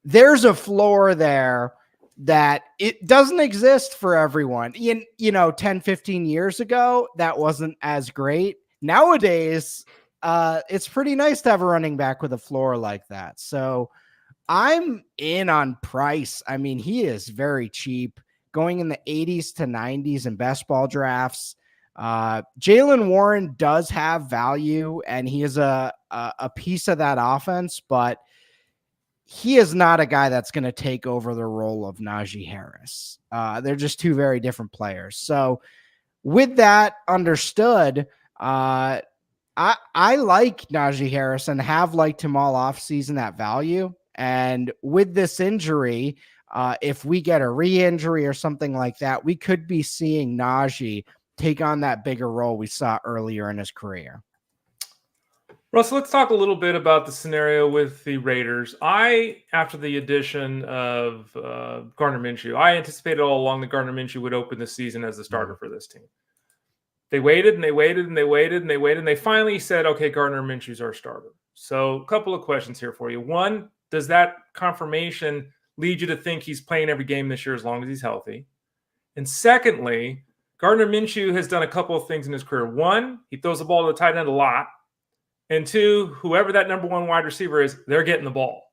there's a floor there that it doesn't exist for everyone. 10, 15 years ago, that wasn't as great. Nowadays, it's pretty nice to have a running back with a floor like that. So I'm in on price. I mean, he is very cheap, going in the 80s to 90s in best ball drafts. Jaylen Warren does have value, and he is a piece of that offense, but he is not a guy that's going to take over the role of Najee Harris. They're just 2 very different players. So with that understood, I like Najee Harris and have liked him all offseason at value. And with this injury, if we get a re-injury or something like that, we could be seeing Najee take on that bigger role we saw earlier in his career. Russell, let's talk a little bit about the scenario with the Raiders. After the addition of Gardner Minshew, I anticipated all along that Gardner Minshew would open the season as the starter for this team. They waited and they waited and they waited and they waited, and they finally said, okay, Gardner Minshew's our starter. So a couple of questions here for you. One, does that confirmation lead you to think he's playing every game this year as long as he's healthy? And secondly, Gardner Minshew has done a couple of things in his career. One, he throws the ball to the tight end a lot. And 2, whoever that number 1 wide receiver is, they're getting the ball.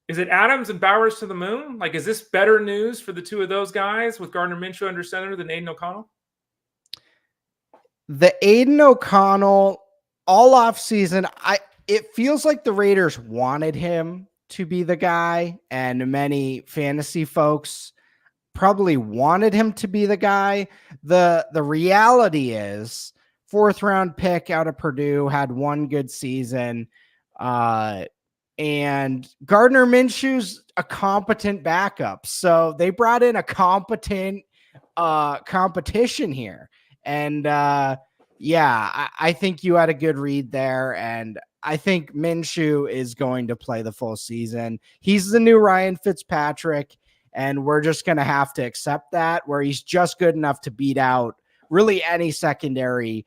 Is it Adams and Bowers to the moon? Like, is this better news for the 2 of those guys with Gardner Minshew under center than Aiden O'Connell? The Aiden O'Connell all offseason, it feels like the Raiders wanted him to be the guy, and many fantasy folks probably wanted him to be the guy. The reality is, 4th round pick out of Purdue, had 1 good season. And Gardner Minshew's a competent backup. So they brought in a competent competition here. And I think you had a good read there. And I think Minshew is going to play the full season. He's the new Ryan Fitzpatrick, and we're just going to have to accept that, where he's just good enough to beat out really any secondary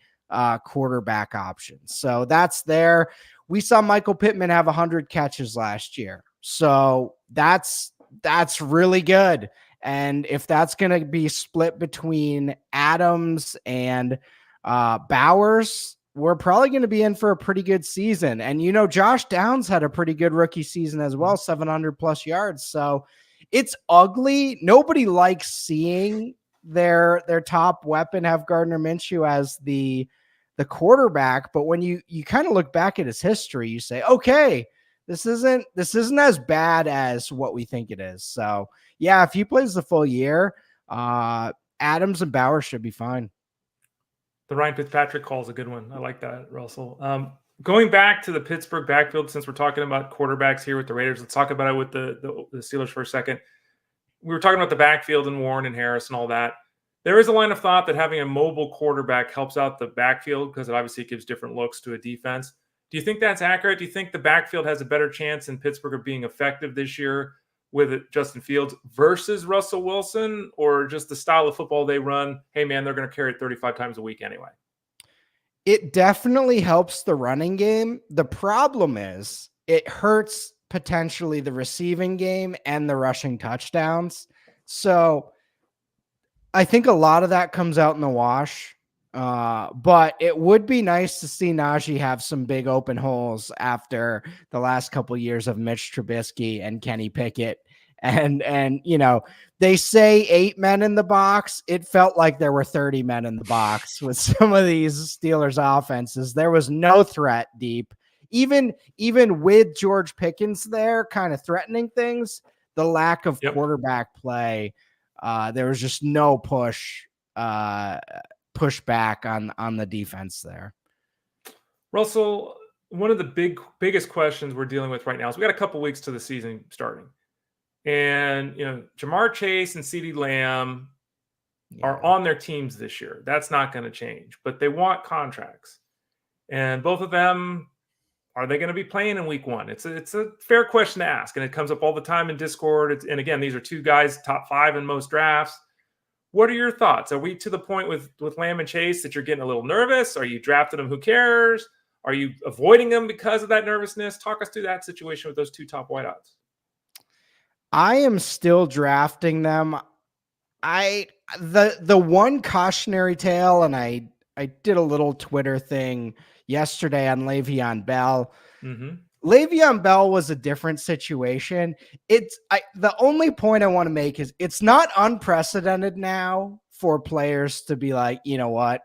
quarterback options. So that's there. We saw Michael Pittman have 100 catches last year. So that's really good. And if that's going to be split between Adams and Bowers, we're probably going to be in for a pretty good season. And, Josh Downs had a pretty good rookie season as well, 700 plus yards. So it's ugly. Nobody likes seeing their top weapon have Gardner Minshew as the quarterback. But when you kind of look back at his history, you say, okay, this isn't as bad as what we think it is. So yeah, if he plays the full year, Adams and Bauer should be fine. The Ryan Fitzpatrick call is a good one. I like that, Russell. Going back to the Pittsburgh backfield, since we're talking about quarterbacks here with the Raiders, let's talk about it with the Steelers for a second. We were talking about the backfield and Warren and Harris and all that. There is a line of thought that having a mobile quarterback helps out the backfield because it obviously gives different looks to a defense. Do you think that's accurate? Do you think the backfield has a better chance in Pittsburgh of being effective this year with Justin Fields versus Russell Wilson, or just the style of football they run? Hey, man, they're going to carry it 35 times a week anyway. It definitely helps the running game. The problem is it hurts potentially the receiving game and the rushing touchdowns. So I think a lot of that comes out in the wash. But it would be nice to see Najee have some big open holes after the last couple of years of Mitch Trubisky and Kenny Pickett. And they say 8 men in the box. It felt like there were 30 men in the box with some of these Steelers offenses. There was no threat deep. Even with George Pickens there kind of threatening things, the lack of quarterback play, there was just no push back on the defense there. Russell, one of the biggest questions we're dealing with right now is we got a couple weeks to the season starting. And, Jamar Chase and CeeDee Lamb are on their teams this year. That's not going to change, but they want contracts. And both of them, are they going to be playing in week 1? It's a fair question to ask. And it comes up all the time in Discord. And again, these are 2 guys, top 5 in most drafts. What are your thoughts? Are we to the point with Lamb and Chase that you're getting a little nervous? Are you drafting them? Who cares? Are you avoiding them because of that nervousness? Talk us through that situation with those 2 top wideouts. I am still drafting them. The one cautionary tale, and I did a little Twitter thing yesterday on Le'Veon Bell. Mm-hmm. Le'Veon Bell was a different situation. The only point I want to make is it's not unprecedented now for players to be like, you know what?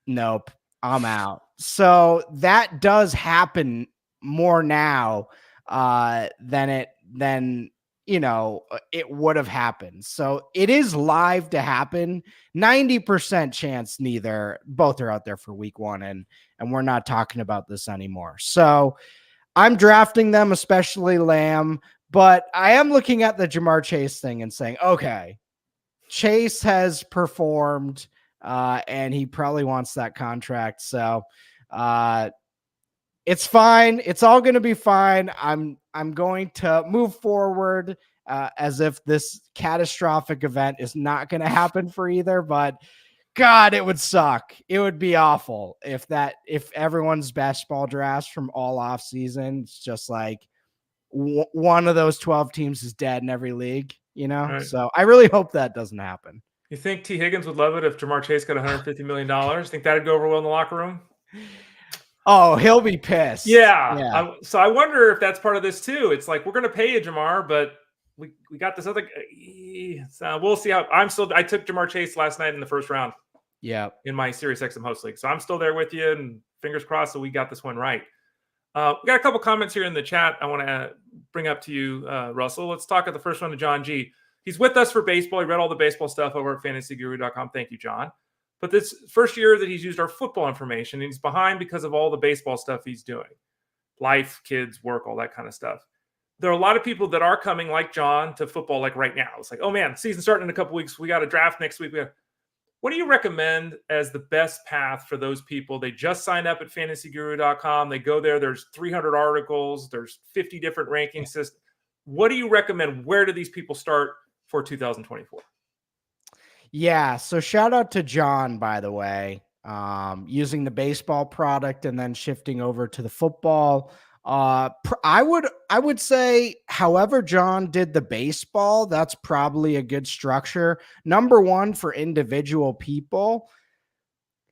Nope, I'm out. So that does happen more now than it would have happened. So it is live to happen. 90% chance both are out there for week 1, and we're not talking about this anymore. So I'm drafting them, especially Lamb, but I am looking at the Jamar Chase thing and saying, okay, Chase has performed, and he probably wants that contract. So it's fine. It's all going to be fine. I'm going to move forward as if this catastrophic event is not going to happen for either, but God, it would suck. It would be awful if everyone's best ball drafts from all off season, it's just like one of those 12 teams is dead in every league, Right. So I really hope that doesn't happen. You think T. Higgins would love it if Jamar Chase got $150 million? Think that'd go over well in the locker room? Oh, he'll be pissed. Yeah. So I wonder if that's part of this too. It's like, we're going to pay you, Jamar, but we got this other. So we'll see how. I took Jamar Chase last night in the first round. Yeah. In my Sirius XM host league. So I'm still there with you, and fingers crossed that we got this one right. We got a couple comments here in the chat I want to bring up to you, Russell. Let's talk at the first one to John G. He's with us for baseball. He read all the baseball stuff over at fantasyguru.com. Thank you, John. But this first year that he's used our football information, and he's behind because of all the baseball stuff he's doing. Life, kids, work, all that kind of stuff. There are a lot of people that are coming like John to football like right now. It's like, oh man, season starting in a couple weeks. We got a draft next week. What do you recommend as the best path for those people? They just signed up at fantasyguru.com. They go there. There's 300 articles. There's 50 different ranking systems. What do you recommend? Where do these people start for 2024? Yeah. So shout out to John, by the way, using the baseball product and then shifting over to the football. I would say, however John did the baseball, that's probably a good structure. Number one, for individual people,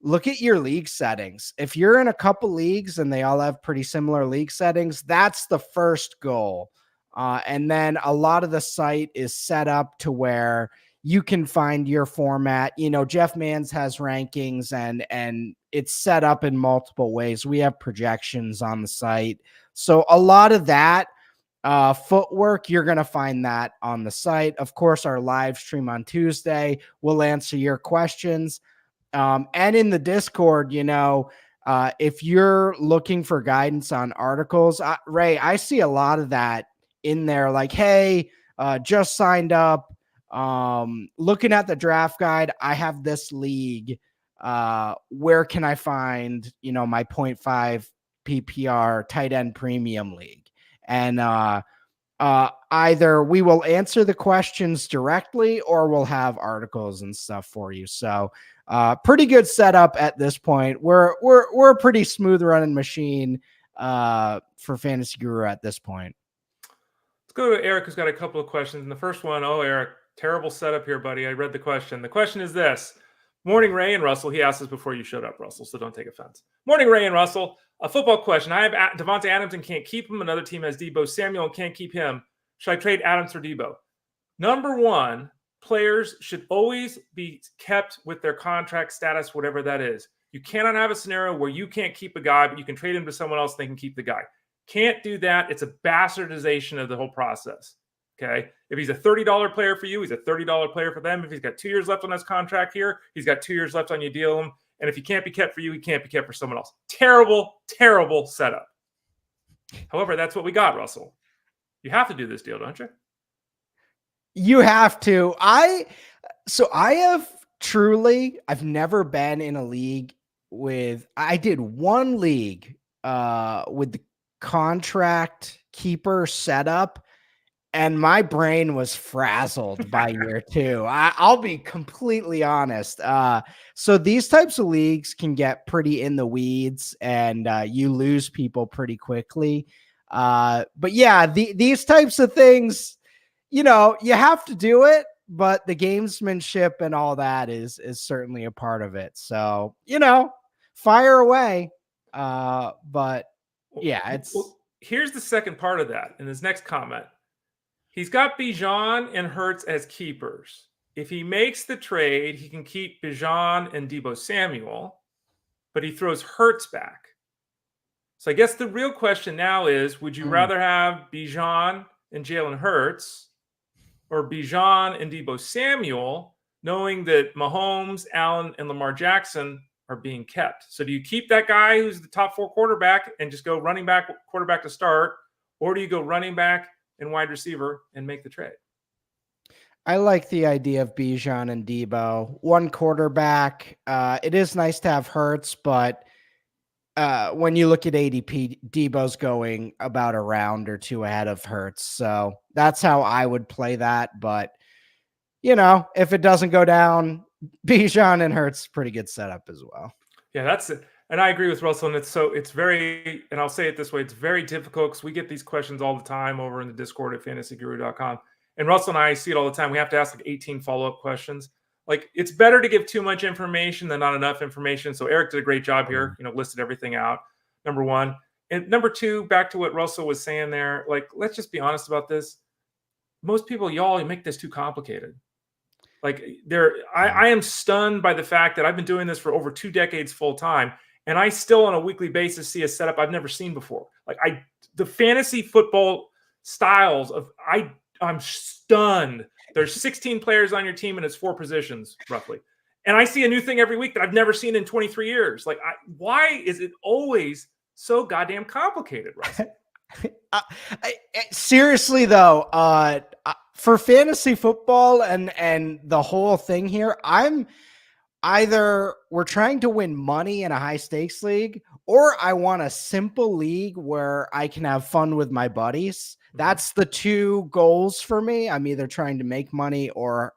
look at your league settings. If you're in a couple leagues and they all have pretty similar league settings, that's the first goal. And then a lot of the site is set up to where you can find your format. You know, Jeff Mans has rankings and it's set up in multiple ways. We have projections on the site. So a lot of that footwork, you're going to find that on the site. Of course, our live stream on Tuesday will answer your questions. And in the Discord, you know, if you're looking for guidance on articles, Ray, I see a lot of that in there. Like, hey, just signed up. Looking at the draft guide, I have this league. Where can I find, you know, my 0.5 PPR tight end premium league? And either we will answer the questions directly or we'll have articles and stuff for you. So pretty good setup at this point. We're a pretty smooth running machine for Fantasy Guru at this point. Let's go to Eric, who's got a couple of questions. And the first one, Eric, terrible setup here, buddy. I read the question. The question is this. Morning, Ray and Russell. He asked this before you showed up, Russell, so don't take offense. Morning, Ray and Russell. A football question. I have Devontae Adams and can't keep him. Another team has Deebo Samuel and can't keep him. Should I trade Adams for Deebo? Number one, players should always be kept with their contract status, whatever that is. You cannot have a scenario where you can't keep a guy, but you can trade him to someone else and they can keep the guy. Can't do that. It's a bastardization of the whole process. Okay. If he's a $30 player for you, he's a $30 player for them. If he's got 2 years left on his contract here, he's got 2 years left on you deal him. And if he can't be kept for you, he can't be kept for someone else. Terrible, terrible setup. However, that's what we got, Russell. You have to do this deal, don't you? You have to. I've never been in a league I did one league with the contract keeper setup, and my brain was frazzled by year two. I'll be completely honest. So these types of leagues can get pretty in the weeds, and you lose people pretty quickly. But yeah, these types of things, you know, you have to do it, but the gamesmanship and all that is certainly a part of it. So, you know, fire away. But yeah, here's the second part of that in his next comment. He's got Bijan and Hurts as keepers. If he makes the trade, he can keep Bijan and Deebo Samuel, but he throws Hurts back. So I guess the real question now is, would you rather have Bijan and Jalen Hurts or Bijan and Deebo Samuel, knowing that Mahomes, Allen, and Lamar Jackson are being kept? So do you keep that guy who's the top 4 quarterback and just go running back, quarterback to start, or do you go running back and wide receiver and make the trade? I like the idea of Bijan and Deebo. One quarterback. It is nice to have Hurts, but when you look at ADP, Deebo's going about a round or two ahead of Hurts. So that's how I would play that. But, you know, if it doesn't go down, Bijan and Hurts, pretty good setup as well. Yeah, that's it. And I agree with Russell. And it's very, and I'll say it this way, it's very difficult because we get these questions all the time over in the Discord at fantasyguru.com. And Russell and I see it all the time. We have to ask like 18 follow-up questions. Like, it's better to give too much information than not enough information. So Eric did a great job here, you know, listed everything out, number one. And number two, back to what Russell was saying there, like, let's just be honest about this. Most people, you make this too complicated. Like, I am stunned by the fact that I've been doing this for over 2 decades full time, and I still on a weekly basis see a setup I've never seen before. Like, the fantasy football styles of, I'm stunned. There's 16 players on your team and it's 4 positions roughly. And I see a new thing every week that I've never seen in 23 years. Like, why is it always so goddamn complicated, Russell? Seriously though, for fantasy football and the whole thing here, we're trying to win money in a high stakes league, or I want a simple league where I can have fun with my buddies. That's the 2 goals for me. I'm either trying to make money or,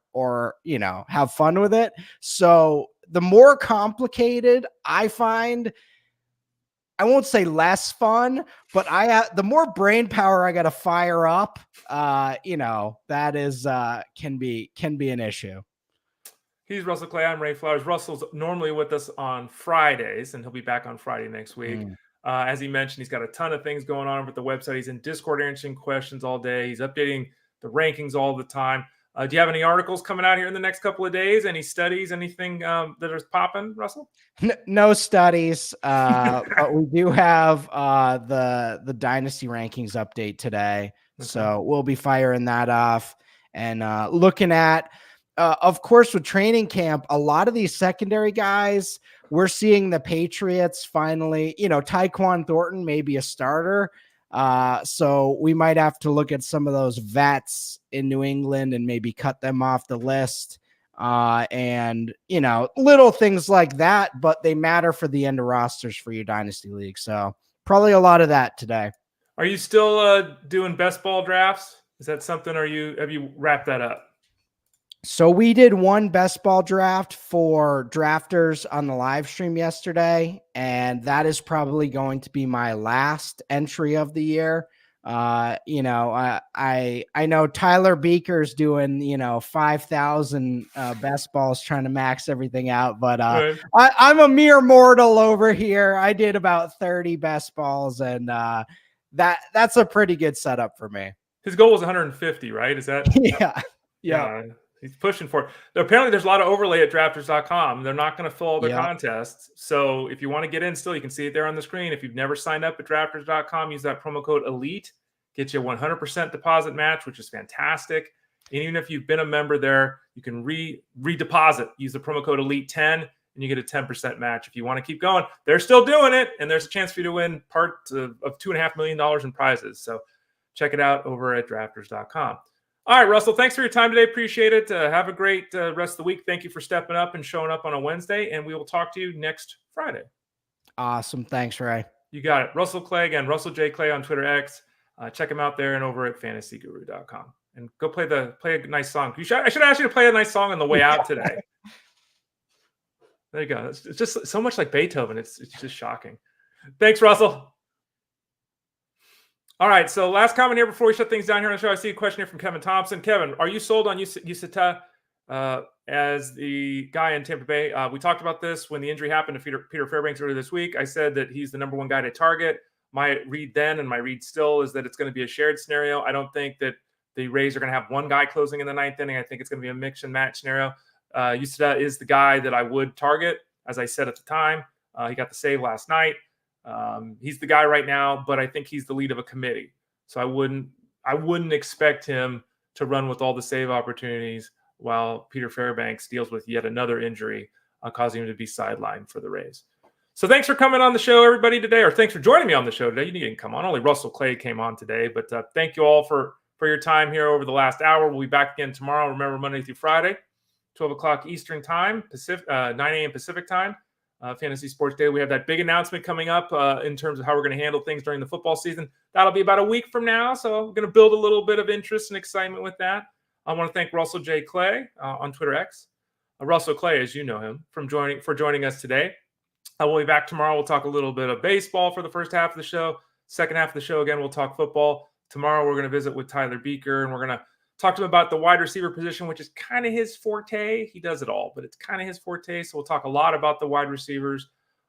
you know, have fun with it. So the more complicated I find, I won't say less fun, but the more brain power I got to fire up, you know, that is, can be an issue. He's Russell Clay. I'm Ray Flowers. Russell's normally with us on Fridays, and he'll be back on Friday next week. As he mentioned, he's got a ton of things going on with the website. He's in Discord answering questions all day. He's updating the rankings all the time. Do you have any articles coming out here in the next couple of days? Any studies, anything that is popping, Russell? No studies, but we do have the dynasty rankings update today. Okay. So we'll be firing that off and looking at, of course, with training camp, a lot of these secondary guys, we're seeing the Patriots finally, Tyquan Thornton may be a starter. So we might have to look at some of those vets in New England and maybe cut them off the list. And little things like that, but they matter for the end of rosters for your dynasty league. So probably a lot of that today. Are you still doing best ball drafts? Is that something? Have you wrapped that up? So we did one best ball draft for drafters on the live stream yesterday, and that is probably going to be my last entry of the year. I know Tyler Beaker's doing, 5,000 best balls trying to max everything out, but right. I'm a mere mortal over here. I did about 30 best balls, and that's a pretty good setup for me. His goal was 150, right? Is that? Yeah. He's pushing for it. Apparently, there's a lot of overlay at drafters.com. They're not going to fill all their contests. So if you want to get in still, you can see it there on the screen. If you've never signed up at drafters.com, use that promo code ELITE. Get you a 100% deposit match, which is fantastic. And even if you've been a member there, you can redeposit. Use the promo code ELITE10, and you get a 10% match. If you want to keep going, they're still doing it, and there's a chance for you to win part of $2.5 million in prizes. So check it out over at drafters.com. All right, Russell, thanks for your time today. Appreciate it. Have a great rest of the week. Thank you for stepping up and showing up on a Wednesday, and we will talk to you next Friday. Awesome. Thanks, Ray. You got it. Russell Clay, again, Russell J. Clay on Twitter X. Check him out there and over at fantasyguru.com. And go play a nice song. I should ask you to play a nice song on the way out today. There you go. It's just so much like Beethoven. It's just shocking. Thanks, Russell. All right, so last comment here before we shut things down here on the show. I see a question here from Kevin Thompson. Kevin, are you sold on Yusita as the guy in Tampa Bay? We talked about this when the injury happened to Peter Fairbanks earlier this week. I said that he's the number one guy to target. My read then and my read still is that it's going to be a shared scenario. I don't think that the Rays are going to have one guy closing in the ninth inning. I think it's going to be a mix and match scenario. Yusita is the guy that I would target, as I said at the time. He got the save last night. He's the guy right now, but I think he's the lead of a committee. So I wouldn't expect him to run with all the save opportunities while Peter Fairbanks deals with yet another injury, causing him to be sidelined for the Rays. So thanks for coming on the show, everybody, today, or thanks for joining me on the show today. You didn't come on. Only Russell Clay came on today, but thank you all for your time here over the last hour. We'll be back again tomorrow. Remember, Monday through Friday, 12 o'clock Eastern time, 9 a.m. Pacific time. Fantasy Sports Day. We have that big announcement coming up in terms of how we're going to handle things during the football season. That'll be about a week from now, so we're going to build a little bit of interest and excitement with that. I want to thank Russell J. Clay on Twitter X. Russell Clay, as you know him, for joining us today. We'll be back tomorrow. We'll talk a little bit of baseball for the first half of the show. Second half of the show, again, we'll talk football. Tomorrow, we're going to visit with Tyler Beaker, and we're going to talk to him about the wide receiver position, which is kind of his forte. He does it all, but it's kind of his forte. So we'll talk a lot about the wide receivers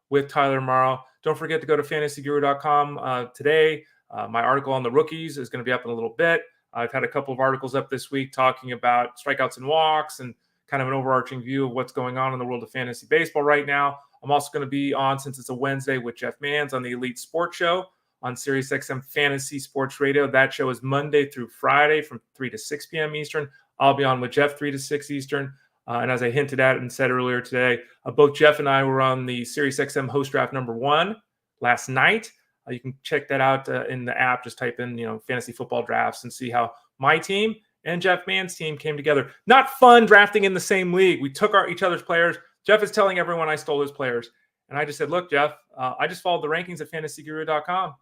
with Tyler tomorrow. Don't forget to go to fantasyguru.com today. My article on the rookies is going to be up in a little bit. I've had a couple of articles up this week talking about strikeouts and walks and kind of an overarching view of what's going on in the world of fantasy baseball right now. I'm also going to be on, since it's a Wednesday, with Jeff Mans on the Elite Sports Show on SiriusXM Fantasy Sports Radio. That show is Monday through Friday from 3 to 6 p.m. Eastern. I'll be on with Jeff 3 to 6 Eastern. And as I hinted at and said earlier today, both Jeff and I were on the SiriusXM Host Draft number 1 last night. You can check that out in the app. Just type in, fantasy football drafts and see how my team and Jeff Mann's team came together. Not fun drafting in the same league. We took each other's players. Jeff is telling everyone I stole his players. And I just said, look, Jeff, I just followed the rankings at fantasyguru.com.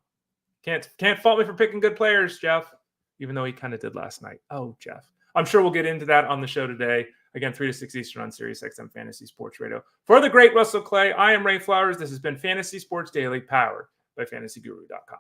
Can't fault me for picking good players, Jeff, even though he kind of did last night. Oh, Jeff. I'm sure we'll get into that on the show today. Again, 3 to 6 Eastern on SiriusXM Fantasy Sports Radio. For the great Russell Clay, I am Ray Flowers. This has been Fantasy Sports Daily, powered by fantasyguru.com.